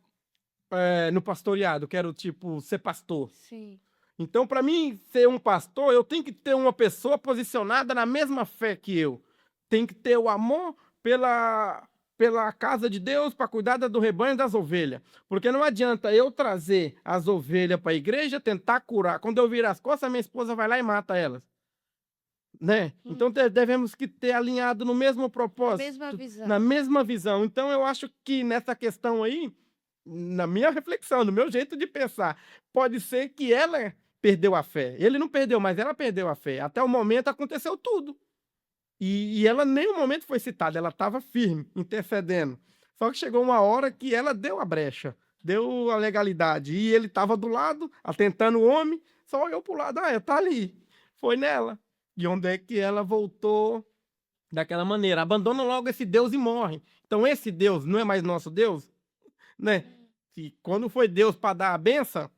no pastoreado, quero tipo ser pastor. Sim. Então, para mim ser um pastor, eu tenho que ter uma pessoa posicionada na mesma fé que eu. Tem que ter o amor pela casa de Deus para cuidar do rebanho das ovelhas. Porque não adianta eu trazer as ovelhas para a igreja, tentar curar. Quando eu virar as costas, a minha esposa vai lá e mata elas. Né? Então devemos que ter alinhado no mesmo Mesma propósito, visão. na mesma visão. Então eu acho que nessa questão aí, na minha reflexão, no meu jeito de pensar, pode ser que ela perdeu a fé. Ele não perdeu, mas ela perdeu a fé. Até o momento aconteceu tudo. E ela nem um momento foi citada, ela estava firme, intercedendo. Só que chegou uma hora que ela deu a brecha, deu a legalidade. E ele estava do lado, atentando o homem, só olhou para o lado, tá ali. Foi nela. E onde é que ela voltou daquela maneira? Abandona logo esse Deus e morre. Então esse Deus não é mais nosso Deus? Né? E quando foi Deus para dar a benção,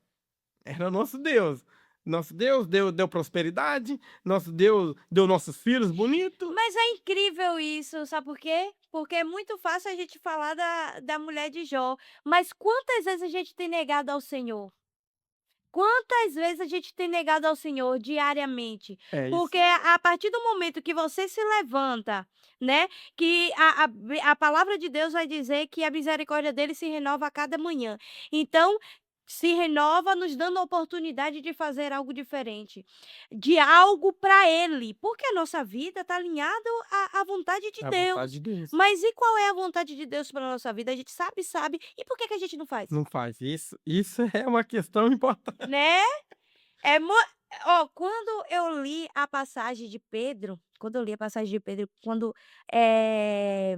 era nosso Deus. Nosso Deus deu prosperidade, nosso Deus deu nossos filhos bonitos. Mas é incrível isso, sabe por quê? Porque é muito fácil a gente falar da mulher de Jó, mas quantas vezes a gente tem negado ao Senhor? Quantas vezes a gente tem negado ao Senhor diariamente? É Porque isso. a partir do momento que você se levanta, né, que a palavra de Deus vai dizer que a misericórdia dele se renova a cada manhã. Então, se renova nos dando a oportunidade de fazer algo diferente, de algo para ele, porque a nossa vida está alinhada à vontade de É a vontade Deus. de Deus. Mas e qual é a vontade de Deus para a nossa vida? A gente sabe, e por que que a gente não faz? Não faz isso. Isso é uma questão importante. Né? É mo Ó, quando eu li a passagem de Pedro, eh,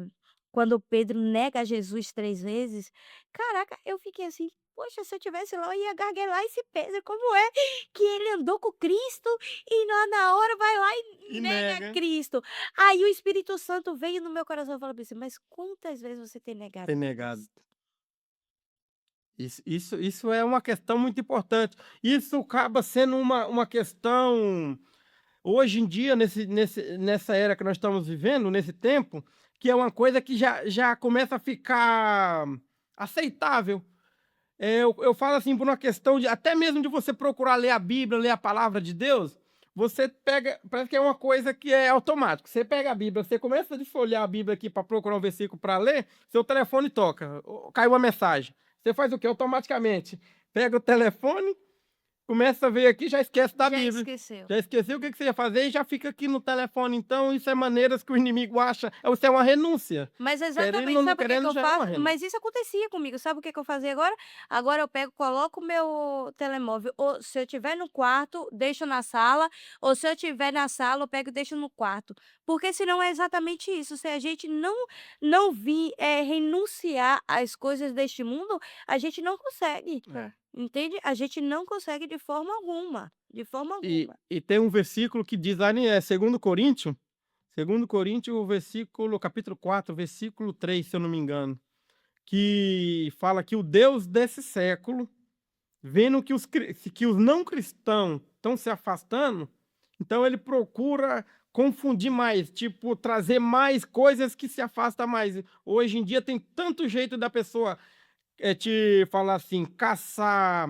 quando Pedro nega Jesus 3 vezes, caraca, eu fiquei assim: "Poxa, se eu tivesse lá, eu ia garguelar esse Pedro, como é que ele andou com Cristo e lá na hora vai lá e E nega nega. Cristo". Aí o Espírito Santo veio no meu coração e falou assim: "Mas quantas vezes você tem negado Ter a negado. Deus?". Isso é uma questão muito importante. Isso acaba sendo uma questão, hoje em dia, nessa era que nós estamos vivendo, nesse tempo, que é uma coisa que já começa a ficar aceitável. Eu falo assim, por uma questão de até mesmo de você procurar ler a Bíblia, ler a palavra de Deus, você pega, parece que é uma coisa que é automático. Você pega a Bíblia, você começa a folhear a Bíblia aqui para procurar um versículo para ler, seu telefone toca, cai uma mensagem. Você faz o quê? Automaticamente. Pega o telefone, começa a ver aqui, já esquece da Já Bíblia. esqueceu. Já esqueceu o que você ia fazer e já fica aqui no telefone. Então, isso é maneiras que o inimigo acha. Isso é uma renúncia. Mas Querendo exatamente, ou não sabe o que que querendo, eu já é uma faço? renúncia. Mas isso acontecia comigo, sabe o que que eu fazia agora? Agora eu pego, coloco o meu telemóvel, ou se eu estiver no quarto, deixo na sala, ou se eu estiver na sala, eu pego e deixo no quarto. Porque senão é exatamente isso, se a gente não vir, renunciar às coisas deste mundo, a gente não consegue, É. entende? A gente não consegue de forma alguma, de forma alguma. E tem um versículo que diz lá em 2 Coríntios, o versículo, capítulo 4, versículo 3, se eu não me engano, que fala que o Deus desse século, vendo que os não cristãos estão se afastando, então ele procura confundir mais, tipo, trazer mais coisas que se afastam mais. Hoje em dia tem tanto jeito da pessoa te falar assim, caçar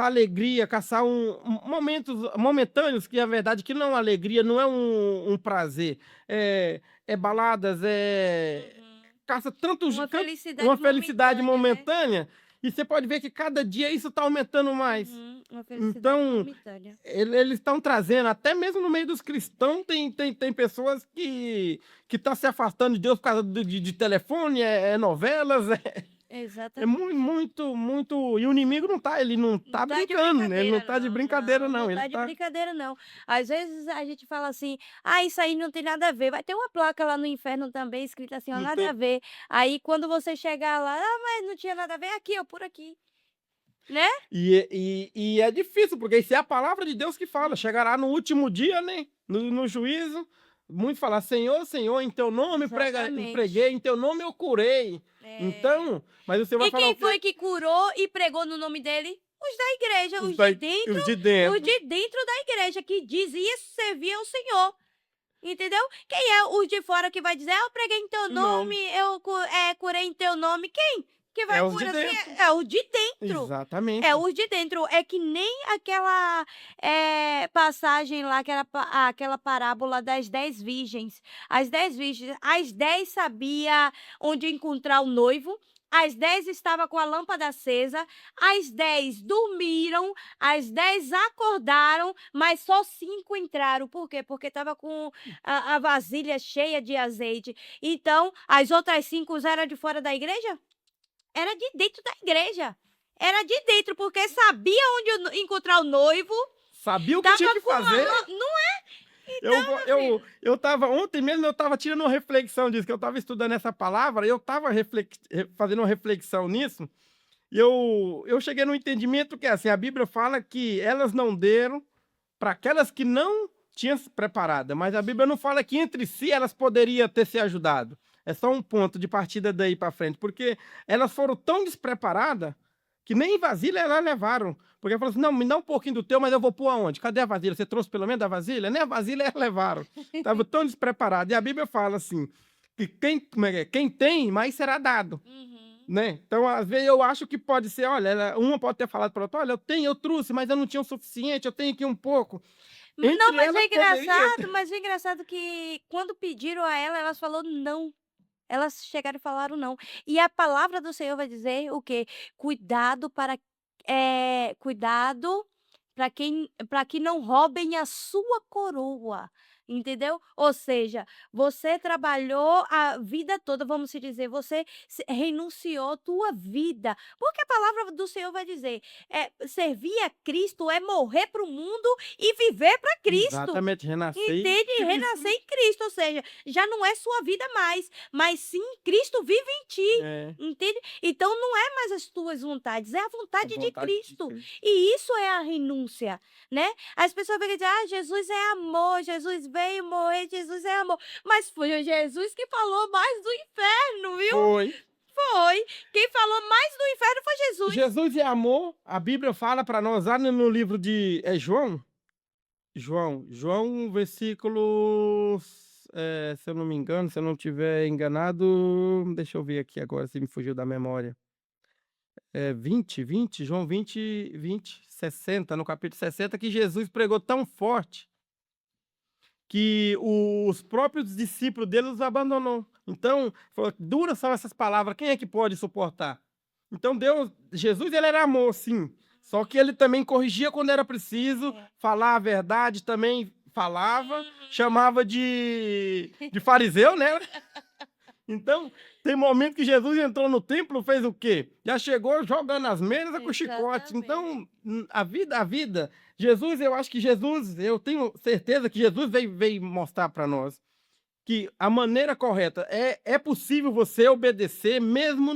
alegria, caçar momentos momentâneos, que a verdade que não é uma alegria, não é um prazer. É baladas, Uhum. caça tanto, Uma uma felicidade felicidade momentânea, né? momentânea, e você pode ver que cada dia isso está aumentando mais. Uhum, uma felicidade Então, momentânea. eles estão trazendo, até mesmo no meio dos cristãos, tem pessoas que estão se afastando de Deus por causa de telefone, novelas, é Exatamente. muito. E o inimigo não tá, ele não Não tá tá de brincando, né? Ele não brincadeira tá de não, brincadeira, não não. Ele tá de tá. brincadeira não. Às vezes a gente fala assim: "Ah, isso aí não tem nada a ver", vai ter uma placa lá no inferno também escrita assim ó: Não "Nada tem. a ver". Aí quando você chegar lá: "Ah, mas não tinha nada a ver", aqui ó, por aqui, né? E é difícil, porque isso é a palavra de Deus que fala. Chegará no último dia, né? No juízo. Muitos falam: "Senhor, Senhor, em teu nome Exatamente. preguei, em teu nome eu curei". É. Então, mas você vai E falar quem o quê? foi que curou e pregou no nome dele? Os da igreja, Os da os de os dentro, de dentro da igreja, que dizia servir ao Senhor, entendeu? Quem é os de fora que vai dizer: "Ah, eu preguei em teu nome, não, curei em teu nome"? Quem que é vai os de curar? Se dentro. é o de dentro. É Exatamente. os de dentro. É que nem aquela, passagem lá, aquela parábola das 10 virgens. As 10 sabia onde encontrar o noivo, as 10 estava com a lâmpada acesa, as 10 dormiram, as 10 acordaram, mas só 5 entraram. Por quê? Porque estava com a vasilha cheia de azeite. Então, as outras 5 eram de fora da igreja? Era de dentro da igreja. Era de dentro, porque sabia onde encontrar o noivo, Sabia o que tinha estava que com a fazer. lã não é? Eu Então, go meu filho. eu estava ontem mesmo eu estava tirando uma reflexão disso, que eu estava estudando essa palavra, eu estava fazendo uma reflexão nisso, e eu cheguei no entendimento que, assim, a Bíblia fala que elas não deram para aquelas que não tinham se preparada, mas a Bíblia não fala que entre si elas poderiam ter se ajudado. É só um ponto de partida daí para frente, porque elas foram tão despreparadas que nem vasilha elas levaram. Porque falou assim: "Não, me dá um pouquinho do teu, mas eu vou pôr aonde? Cadê a vasilha? Você trouxe pelo menos da vasilha?" Nem a vasilha elas levaram. Estavam tão despreparados. E a Bíblia fala assim, que como é que é? Quem tem, mais será dado. Uhum. Né? Então, às vezes, eu acho que pode ser, olha, uma pode ter falado para outra: "Olha, eu tenho, eu trouxe, mas eu não tinha o suficiente, eu tenho aqui um pouco". Não, Entre mas elas poderia ter. o engraçado é que quando pediram a ela, elas falou não. Elas chegaram e falaram não. E a palavra do Senhor vai dizer o quê? Cuidado para que não roubem a sua coroa, entendeu? Ou seja, você trabalhou a vida toda, vamos se dizer, você renunciou tua vida, porque a palavra do Senhor vai dizer, servir a Cristo é morrer para o mundo e viver para Cristo. Exatamente, renascer em Entende? Cristo, Renascer né? em Cristo, ou seja, já não é sua vida mais, mas sim Cristo vive em ti, É, entende? Então não é mais as tuas vontades, é a a vontade de vontade de Cristo. Cristo. E isso é a renúncia, né? As pessoas ficam dizendo: "Ah, Jesus é amor, Jesus veio morrer, Jesus é amor". Mas foi o Jesus que falou mais do inferno, viu? Foi. Foi. Quem falou mais do inferno foi Jesus. Jesus é amor, a Bíblia fala para nós lá no livro de João? João, versículos, se eu não me engano, se eu não estiver enganado, deixa eu ver aqui agora se me fugiu da memória. 20, João 60, no capítulo 60, que Jesus pregou tão forte que os próprios discípulos dele os abandonou. Então, falou: "Duras são essas palavras, quem é que pode suportar?". Então Jesus, ele era amor, sim, só que ele também corrigia quando era preciso, É. falar a verdade também falava, Uhum. chamava de fariseu, né. Então, tem momento que Jesus entrou no templo, fez o quê? Já chegou jogando as mesas com chicote. Exatamente. Então, a vida, Jesus, eu acho que Jesus, eu tenho certeza que Jesus veio mostrar para nós que a maneira correta é possível você obedecer mesmo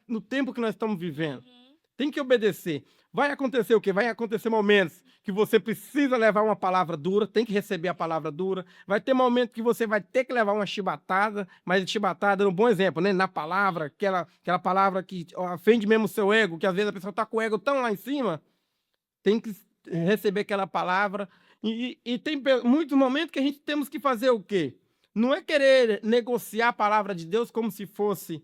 no tempo que nós estamos vivendo. Uhum. Tem que obedecer. Vai acontecer o quê? Vai acontecer momentos que você precisa levar uma palavra dura, tem que receber a palavra dura. Vai ter momento que você vai ter que levar uma chibatada, mas chibatada é um bom exemplo, né? Na palavra, aquela palavra que ofende mesmo o seu ego, que às vezes a pessoa está com o ego tão lá em cima, tem que receber aquela palavra. E tem muitos momentos que a gente temos que fazer o quê? Não é querer negociar a palavra de Deus como se fosse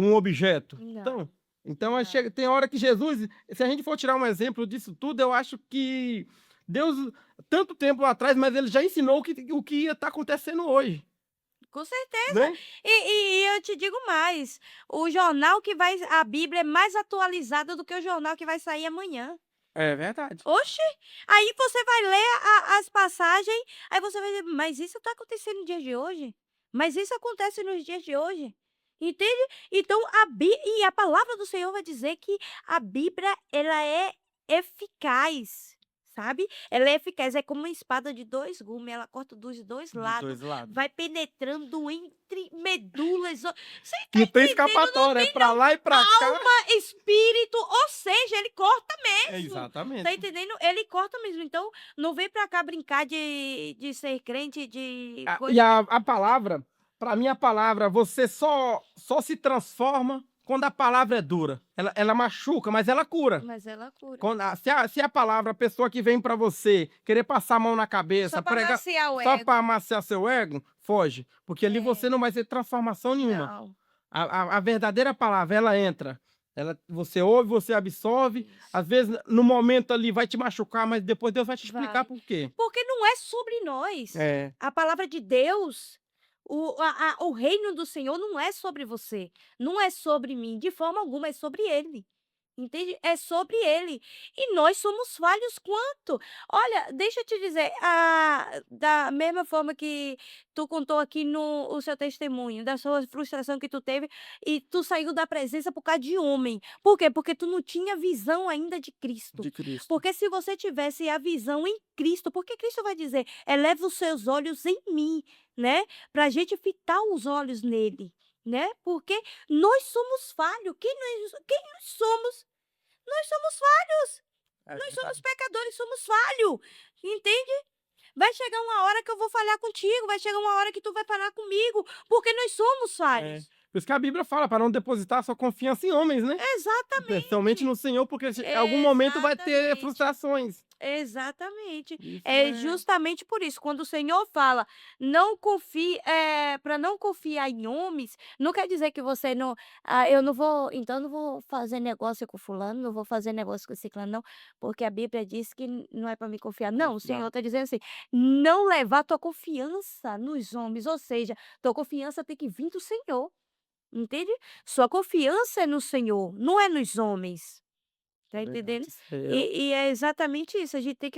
um objeto. Não, Então não. tem hora que Jesus, se a gente for tirar um exemplo disso tudo, eu acho que Deus, tanto tempo atrás, mas ele já ensinou o que ia estar acontecendo hoje, Com certeza. né? E eu te digo mais, o jornal que vai a Bíblia é mais atualizada do que o jornal que vai sair amanhã. É verdade. Oxe, aí você vai ler as passagens, aí você vai dizer: "Mas isso está acontecendo no dia de hoje? Mas isso acontece nos dias de hoje?". Entende? Então a palavra do Senhor vai dizer que a Bíblia ela é eficaz, sabe. Ela é eficaz, é como uma espada de 2 gumes, ela corta dos 2 Dos lados, 2 lados. vai penetrando entre medulas, você tá Não tem entendendo? Não escapatória, é tem pra lá e pra cá. alma, espírito, ou seja, ele corta É, mesmo, tá exatamente. entendendo? Ele corta mesmo, então não vem pra cá brincar de ser crente, de E coisa que a palavra, para mim a palavra, você só se transforma quando a palavra é dura. Ela machuca, mas ela cura. mas ela cura. Quando se a palavra, a pessoa que vem para você querer passar a mão na Só cabeça, pra pregar maciar o só para ego. amaciar seu ego, foge, porque ali É, você não vai ter transformação nenhuma. não, A verdadeira palavra, ela entra, você ouve, você absorve, isso. às vezes no momento ali vai te machucar, mas depois Deus vai te explicar Vai. por quê. Porque não é sobre nós. É, A palavra de Deus, o reino do Senhor não é sobre você, não é sobre mim, de forma alguma, é sobre Ele. Entende? É sobre Ele. E nós somos falhos quanto? Olha, deixa eu te dizer, da mesma forma que tu contou aqui no o seu testemunho, da sua frustração que tu teve e tu saiu da presença por causa de homem. Por quê? Porque tu não tinha visão ainda de Cristo. de Cristo. Porque se você tivesse a visão em Cristo, porque Cristo vai dizer: "Eleva os seus olhos em mim", né, pra gente fitar os olhos nele, né, porque nós somos falhos. Quem nós somos? Nós somos falhos, É nós somos verdade. pecadores, somos falhos, entende? Vai chegar uma hora que eu vou falhar contigo, vai chegar uma hora que tu vai parar comigo, porque nós somos É. falhos. Por isso que a Bíblia fala para não depositar sua confiança em homens, né. Especialmente Exatamente, no Senhor, porque em algum momento vai ter exatamente. frustrações. Exatamente. Isso É é justamente por isso, quando o Senhor fala: "Não confie", pra não confiar em homens, não quer dizer que você não eu não vou então não vou fazer negócio com fulano, não vou fazer negócio com ciclano não, porque a Bíblia diz que não é para me confiar. Não, o Senhor confiar. está dizendo assim: "Não levar tua confiança nos homens", ou seja, tua confiança tem que vir do Senhor, entende? Sua confiança é no Senhor, não é nos homens. Tá Verdade, entendendo? isso aí E é exatamente isso, a gente tem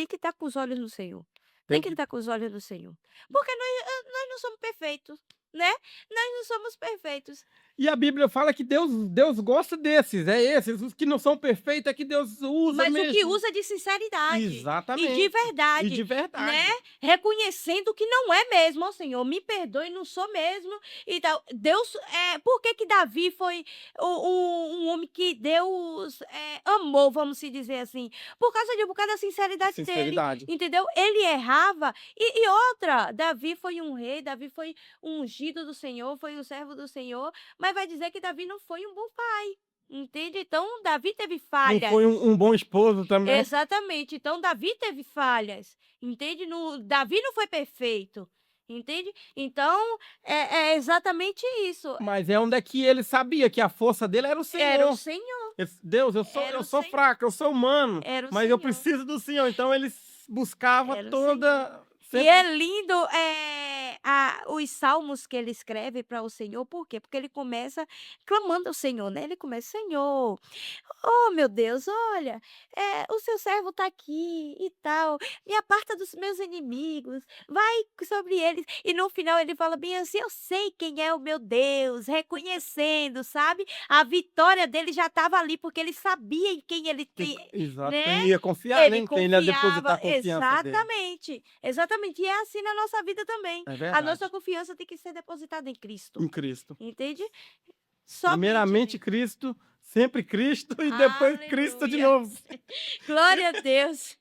que estar com os olhos no Senhor, tem tem que que estar com os olhos no Senhor, porque nós não somos perfeitos, né, nós não somos perfeitos. e a Bíblia fala que Deus gosta desses, é esses, os que não são perfeitos é que Deus usa Mas o que mesmo. usa de sinceridade e de Exatamente. E verdade, de né, verdade. reconhecendo que não é mesmo: "Ó Senhor, me perdoe, não sou mesmo", e tal. Deus, por que que Davi foi um homem que Deus, amou, vamos se dizer assim? Por causa da sinceridade dele, Sinceridade. entendeu? Ele errava e outra, Davi foi um rei, Davi foi um ungido do Senhor, foi um servo do Senhor, mas vai dizer que Davi não foi um bom pai, entende? Então Davi teve Não foi falhas. um bom esposo também. Exatamente, então Davi teve falhas, entende? Davi não foi perfeito, entende? Então, é exatamente isso, Mas é onde é que ele sabia que a força dele era o era o Senhor. Senhor, Deus, era eu o sou Senhor, fraco, eu sou humano, era o mas eu Senhor, preciso do Senhor. Então ele buscava era o Senhor. toda E sempre é lindo, os salmos que ele escreve para o Senhor, por quê? Porque ele começa clamando ao Senhor, né, ele começa: "Senhor, oh, meu Deus, olha, o seu servo está aqui e tal, me aparta dos meus inimigos, vai sobre eles". E no final ele fala bem assim: "Eu sei quem é o meu Deus", reconhecendo, sabe, a vitória dele já estava ali, porque ele sabia em quem ele que tem, exato, né, ele ia confiar, né, ele então ele ia depositar confiava a confiança dele. exatamente, exatamente. E é assim na nossa vida também, É a nossa verdade, confiança tem que ser depositada em Cristo, em Cristo. entende? Somente Primeiramente nele. Cristo, sempre Cristo e depois Cristo de Aleluia. novo. Glória a Deus.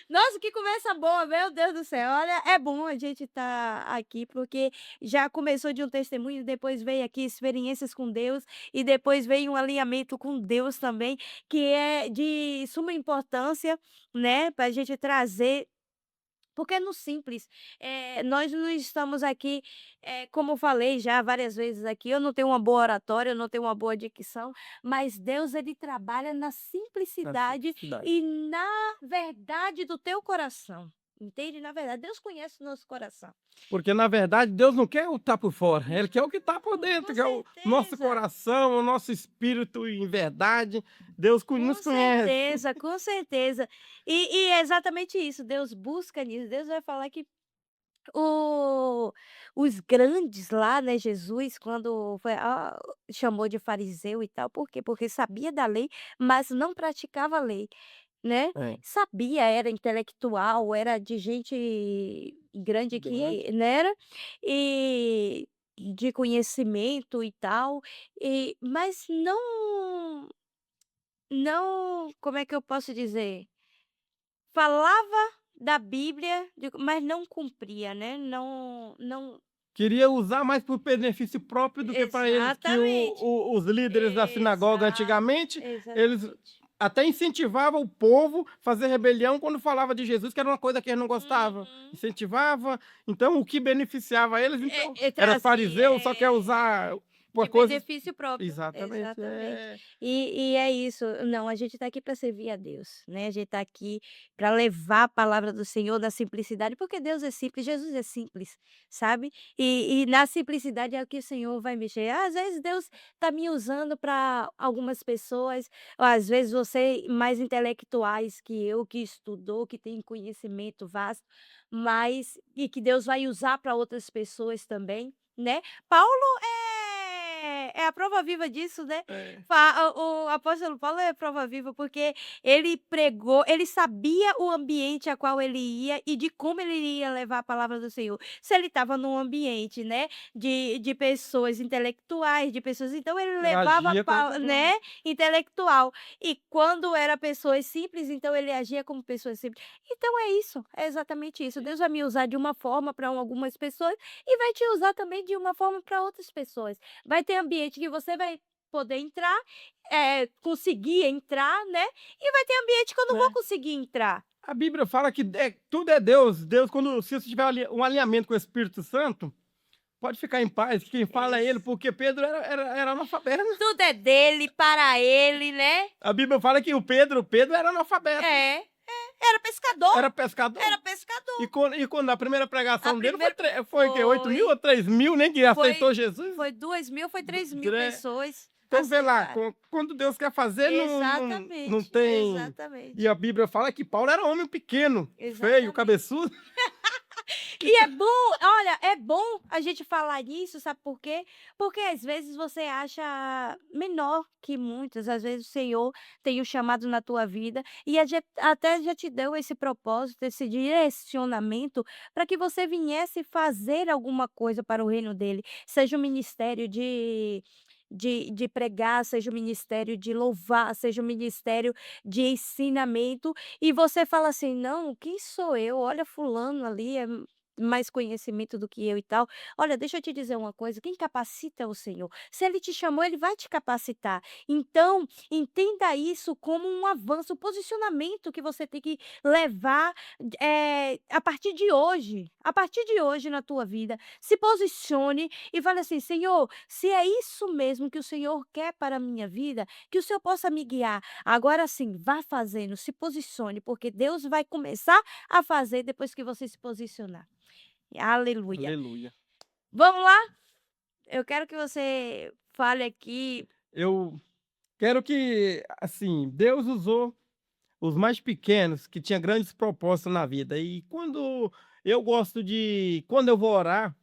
Nossa, que conversa boa, meu Deus do céu. Olha, é bom a gente estar aqui, porque já começou de um testemunho, depois veio aqui experiências com Deus, e depois veio um alinhamento com Deus também, que é de suma importância, né, para a gente trazer porque é no simples, nós não estamos aqui, como eu falei já várias vezes aqui, eu não tenho uma boa oratória, eu não tenho uma boa dicção, mas Deus ele trabalha na Na simplicidade simplicidade. e na verdade do teu coração, entende? Na verdade, Deus conhece o nosso coração. Porque na verdade Deus não quer o que tá por fora, Ele quer o que tá por Não, dentro, com que é o nosso certeza. coração, o nosso espírito em verdade. Deus nos Com conhece. certeza, com certeza. E é exatamente isso, Deus busca nisso, Deus vai falar que O os grandes lá, né, Jesus quando chamou de fariseu e tal, por quê? Porque sabia da lei, mas não praticava a lei. né, É. sabia, era intelectual, era de gente grande Grande. que, né, era, e de conhecimento e tal, mas não, como é que eu posso dizer? Falava da Bíblia, mas não cumpria, né, não Queria usar mais por benefício próprio do que para eles, que exatamente. os líderes da sinagoga Exato, antigamente, eles exatamente. até incentivavam o povo a fazer rebelião quando falava de Jesus, que era uma coisa que eles não gostavam. Uhum. Incentivava, então o que beneficiava eles, então, era Trazia, fariseu, só quer usar de por coisas. benefício próprio, Exatamente, exatamente. E é isso, não, a gente está aqui para servir a Deus, né, a gente está aqui para levar a palavra do Senhor na simplicidade, porque Deus é simples, Jesus é simples, sabe. E na simplicidade é o que o Senhor vai mexer. Às vezes Deus está me usando para algumas pessoas, ou às vezes você mais intelectuais que eu, que estudou, que tem conhecimento vasto, mas e que Deus vai usar para outras pessoas também, né. Paulo é a prova viva disso, né. é, O apóstolo Paulo é prova viva, porque ele pregou, ele sabia o ambiente a qual ele ia e de como ele ia levar a palavra do Senhor. Se ele estava num ambiente, né, de pessoas intelectuais, de pessoas, então ele levava a agia como pessoa. né, intelectual. E quando era pessoas simples, então ele agia como pessoas simples. Então é isso, é exatamente isso. Deus vai me usar de uma forma para algumas pessoas e vai te usar também de uma forma para outras pessoas. Vai ter ambiente que você vai poder entrar, conseguir entrar, né, e vai ter ambiente que eu não vou Né. conseguir entrar. A Bíblia fala que tudo é Deus. Deus, quando se você tiver um alinhamento com o Espírito Santo, pode ficar em paz, que quem fala é ele, Isso. porque Pedro era analfabeto. Tudo é dele, para ele, né. A Bíblia fala que o Pedro era analfabeto, É, era pescador, era pescador. era pescador. E quando a primeira A pregação dele primeira foi o quê? 8.000 foi ou 3.000, nem que foi aceitou Jesus? foi 2.000, foi Do 3.000 dire pessoas Então vê lá, aceitaram. quando Deus quer fazer, não Exatamente, tem. E exatamente, a Bíblia fala que Paulo era homem pequeno, feio, exatamente. cabeçudo. E é bom, olha, é bom a gente falar isso, sabe por quê? Porque às vezes você acha menor que muitos, às vezes o Senhor tem um chamado na tua vida e até já te deu esse propósito, esse direcionamento para que você viesse fazer alguma coisa para o reino dele, seja o ministério de pregar, seja o ministério de louvar, seja o ministério de ensinamento, e você fala assim: "Não, quem sou eu? Olha fulano ali, mais conhecimento do que eu e tal". Olha, deixa eu te dizer uma coisa, quem capacita é o Senhor. Se ele te chamou, ele vai te capacitar. Então, entenda isso como um avanço, um posicionamento que você tem que levar, a partir de hoje na tua vida. Se posicione e fale assim: "Senhor, se é isso mesmo que o Senhor quer para a minha vida, que o Senhor possa me guiar". Agora sim, vá fazendo, se posicione, porque Deus vai começar a fazer depois que você se posicionar. Aleluia. Aleluia. Vamos lá? Eu quero que você fale aqui. Eu quero que, assim, Deus usou os mais pequenos que tinham grandes propósitos na vida. E quando eu vou orar,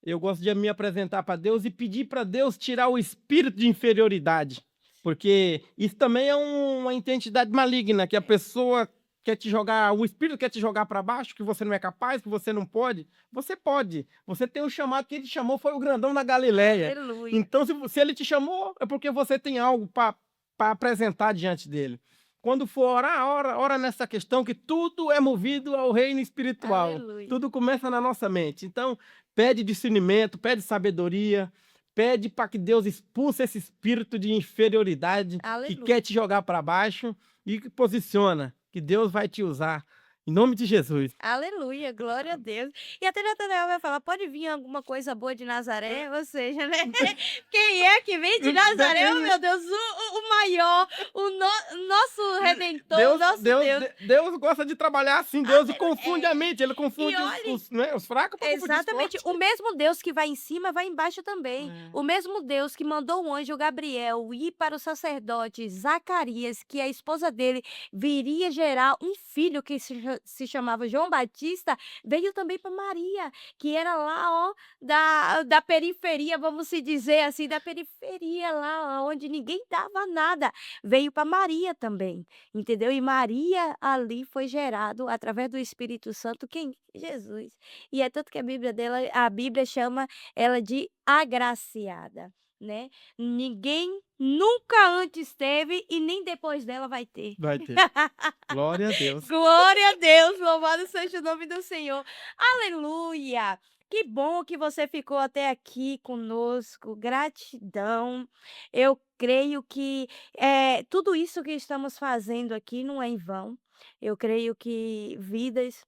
eu gosto de me apresentar para Deus e pedir para Deus tirar o espírito de inferioridade, porque isso também é uma identidade maligna, que a pessoa quer te jogar, o espírito quer te jogar para baixo, que você não é capaz, que você não pode. Você pode. Você tem um chamado, que ele chamou foi o grandão da Galileia. Aleluia, Então, se ele te chamou, é porque você tem algo para apresentar diante dele. Quando for orar, ora nessa questão que tudo é movido ao reino espiritual. aleluia, Tudo começa na nossa mente. Então, pede discernimento, pede sabedoria, pede para que Deus expulse esse espírito de inferioridade que aleluia. quer te jogar para baixo e que posiciona, que Deus vai te usar. Em nome de Jesus. Aleluia, glória a Deus. E até Natanael vai falar: "Pode vir alguma coisa boa de Nazaré?", ou seja, né, quem é que vem de Nazaré? Oh, meu Deus, o maior, o nosso Redentor, o Deus, nosso Deus, Deus. Deus gosta de trabalhar assim. Deus Aleluia. confunde a mente, ele E confunde olhe, os fracos para confundir os exatamente, fortes. o mesmo Deus que vai em cima, vai embaixo também. É. O mesmo Deus que mandou o anjo Gabriel ir para o sacerdote Zacarias, que a esposa dele viria gerar um filho que se se chamava João Batista, veio também para Maria, que era lá, ó, da periferia, vamos se dizer assim, da periferia lá onde ninguém dava nada, veio para Maria também, entendeu. E Maria ali foi gerado através do Espírito Santo quem? Jesus. E é tanto que a Bíblia chama ela de agraciada, né. Ninguém nunca antes teve e nem depois dela vai ter. Vai ter. Glória a Deus. Glória a Deus, louvado seja o nome do Senhor. Aleluia! Que bom que você ficou até aqui conosco, gratidão. Eu creio que, tudo isso que estamos fazendo aqui não é em vão. Eu creio que vidas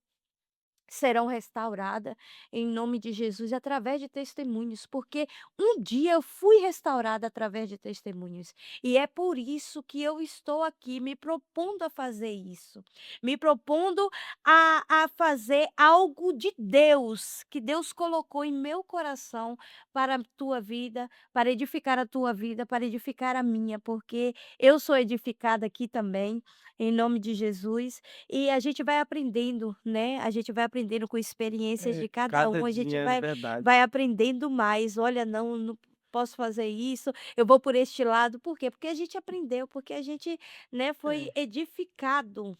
serão restauradas em nome de Jesus através de testemunhos, porque um dia eu fui restaurada através de testemunhos e é por isso que eu estou aqui me propondo a fazer isso, me propondo a fazer algo de Deus, que Deus colocou em meu coração para a tua vida, para edificar a tua vida, para edificar a minha, porque eu sou edificada aqui também, em nome de Jesus. E a gente vai aprendendo, né, a gente vai aprendendo com experiências É, de cada cada um, a gente dia é verdade. vai aprendendo mais. "Olha, não posso fazer isso, eu vou por este lado", por quê? Porque a gente aprendeu, porque a gente, né, foi É. edificado.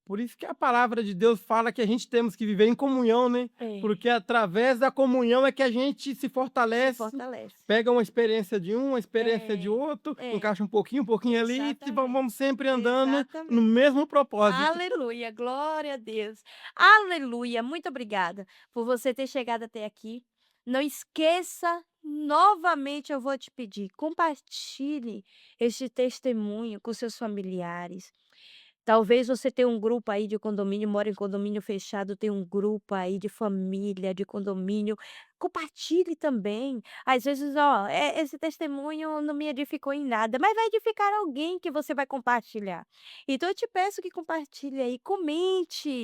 Por isso que a palavra de Deus fala que a gente temos que viver em comunhão, né, É, porque através da comunhão é que a gente se se fortalece, fortalece. pega uma experiência de um, uma experiência de É, outro, é, encaixa um pouquinho ali e exatamente, vamos sempre andando no exatamente. mesmo propósito. Aleluia, glória a Deus. Aleluia, muito obrigada por você ter chegado até aqui. Não esqueça, novamente eu vou te pedir, compartilhe este testemunho com seus familiares. Talvez você tenha um grupo aí de condomínio, mora em condomínio fechado, tem um grupo aí de família, de condomínio, compartilhe também. Às vezes, ó, esse testemunho não me edificou em nada, mas vai edificar alguém que você vai compartilhar. Então eu te peço que compartilhe aí, comente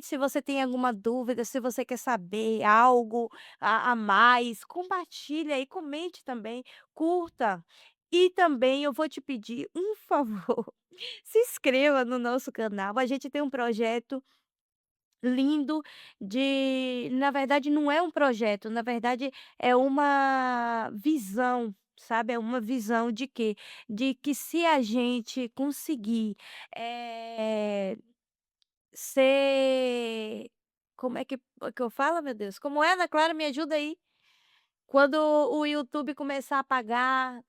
se você tem alguma dúvida, se você quer saber algo a mais, compartilhe aí, comente também, curta. E também eu vou te pedir um favor. Se inscreva no nosso canal, a gente tem um projeto lindo na verdade não é um projeto, na verdade é uma visão, sabe, é uma visão de quê? De que se a gente conseguir, eh, ser como é que eu falo, meu Deus? Como é, Ana Clara, me ajuda aí. Quando o YouTube começar a pagar,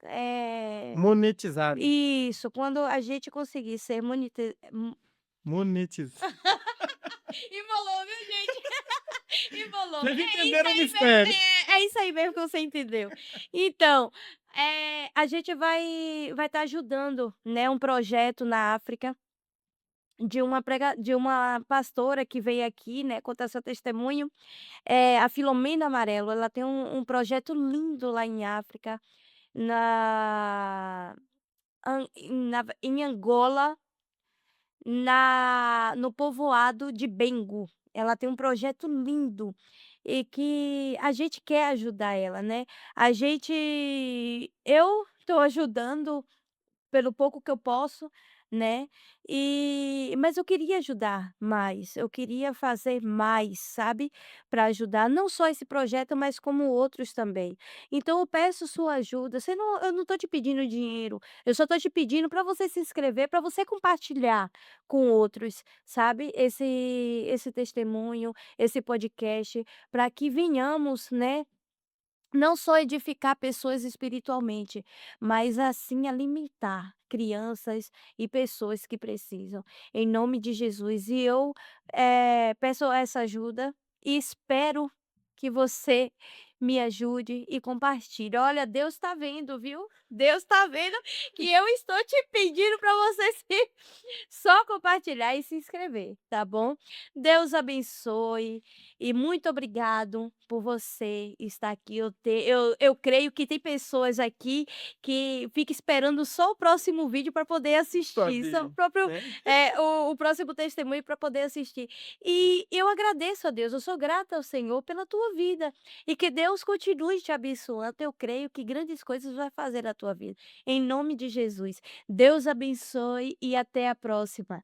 Monetizado, isso, quando a gente conseguir ser monetiza. embolou, viu, gente? Embolou. Vocês É isso entenderam o aí mesmo, mistério. é isso aí mesmo que você entendeu. Então, a gente vai estar ajudando, né, um projeto na África de uma pastora que veio aqui, né, contar seu testemunho, a Filomena Amarelo, ela tem um projeto lindo lá em África, na em Angola, no povoado de Bengo. Ela tem um projeto lindo e que a gente quer ajudar ela, né. Eu estou ajudando pelo pouco que eu posso, né, mas eu queria ajudar mais, eu queria fazer mais, sabe, para ajudar não só esse projeto, mas como outros também. Então eu peço sua ajuda, eu não estou te pedindo dinheiro, eu só estou te pedindo para você se inscrever, para você compartilhar com outros, sabe, esse testemunho, esse podcast, para que venhamos, né, não só edificar pessoas espiritualmente, mas assim alimentar crianças e pessoas que precisam, em nome de Jesus. E eu, peço essa ajuda e espero que você me ajude e compartilhe. Olha, Deus está vendo, viu? Deus está vendo que eu estou te pedindo para você se só compartilhar e se inscrever, tá bom? Deus abençoe e muito obrigado por você estar aqui. Eu creio que tem pessoas aqui que fica esperando só o próximo vídeo para poder assistir, só o Sabe, próprio né. o próximo testemunho para poder assistir. E eu agradeço a Deus, eu sou grata ao Senhor pela tua vida e que Deus continue te abençoando. Eu creio que grandes coisas vai fazer na tua vida. Em nome de Jesus. Deus abençoe e até a próxima.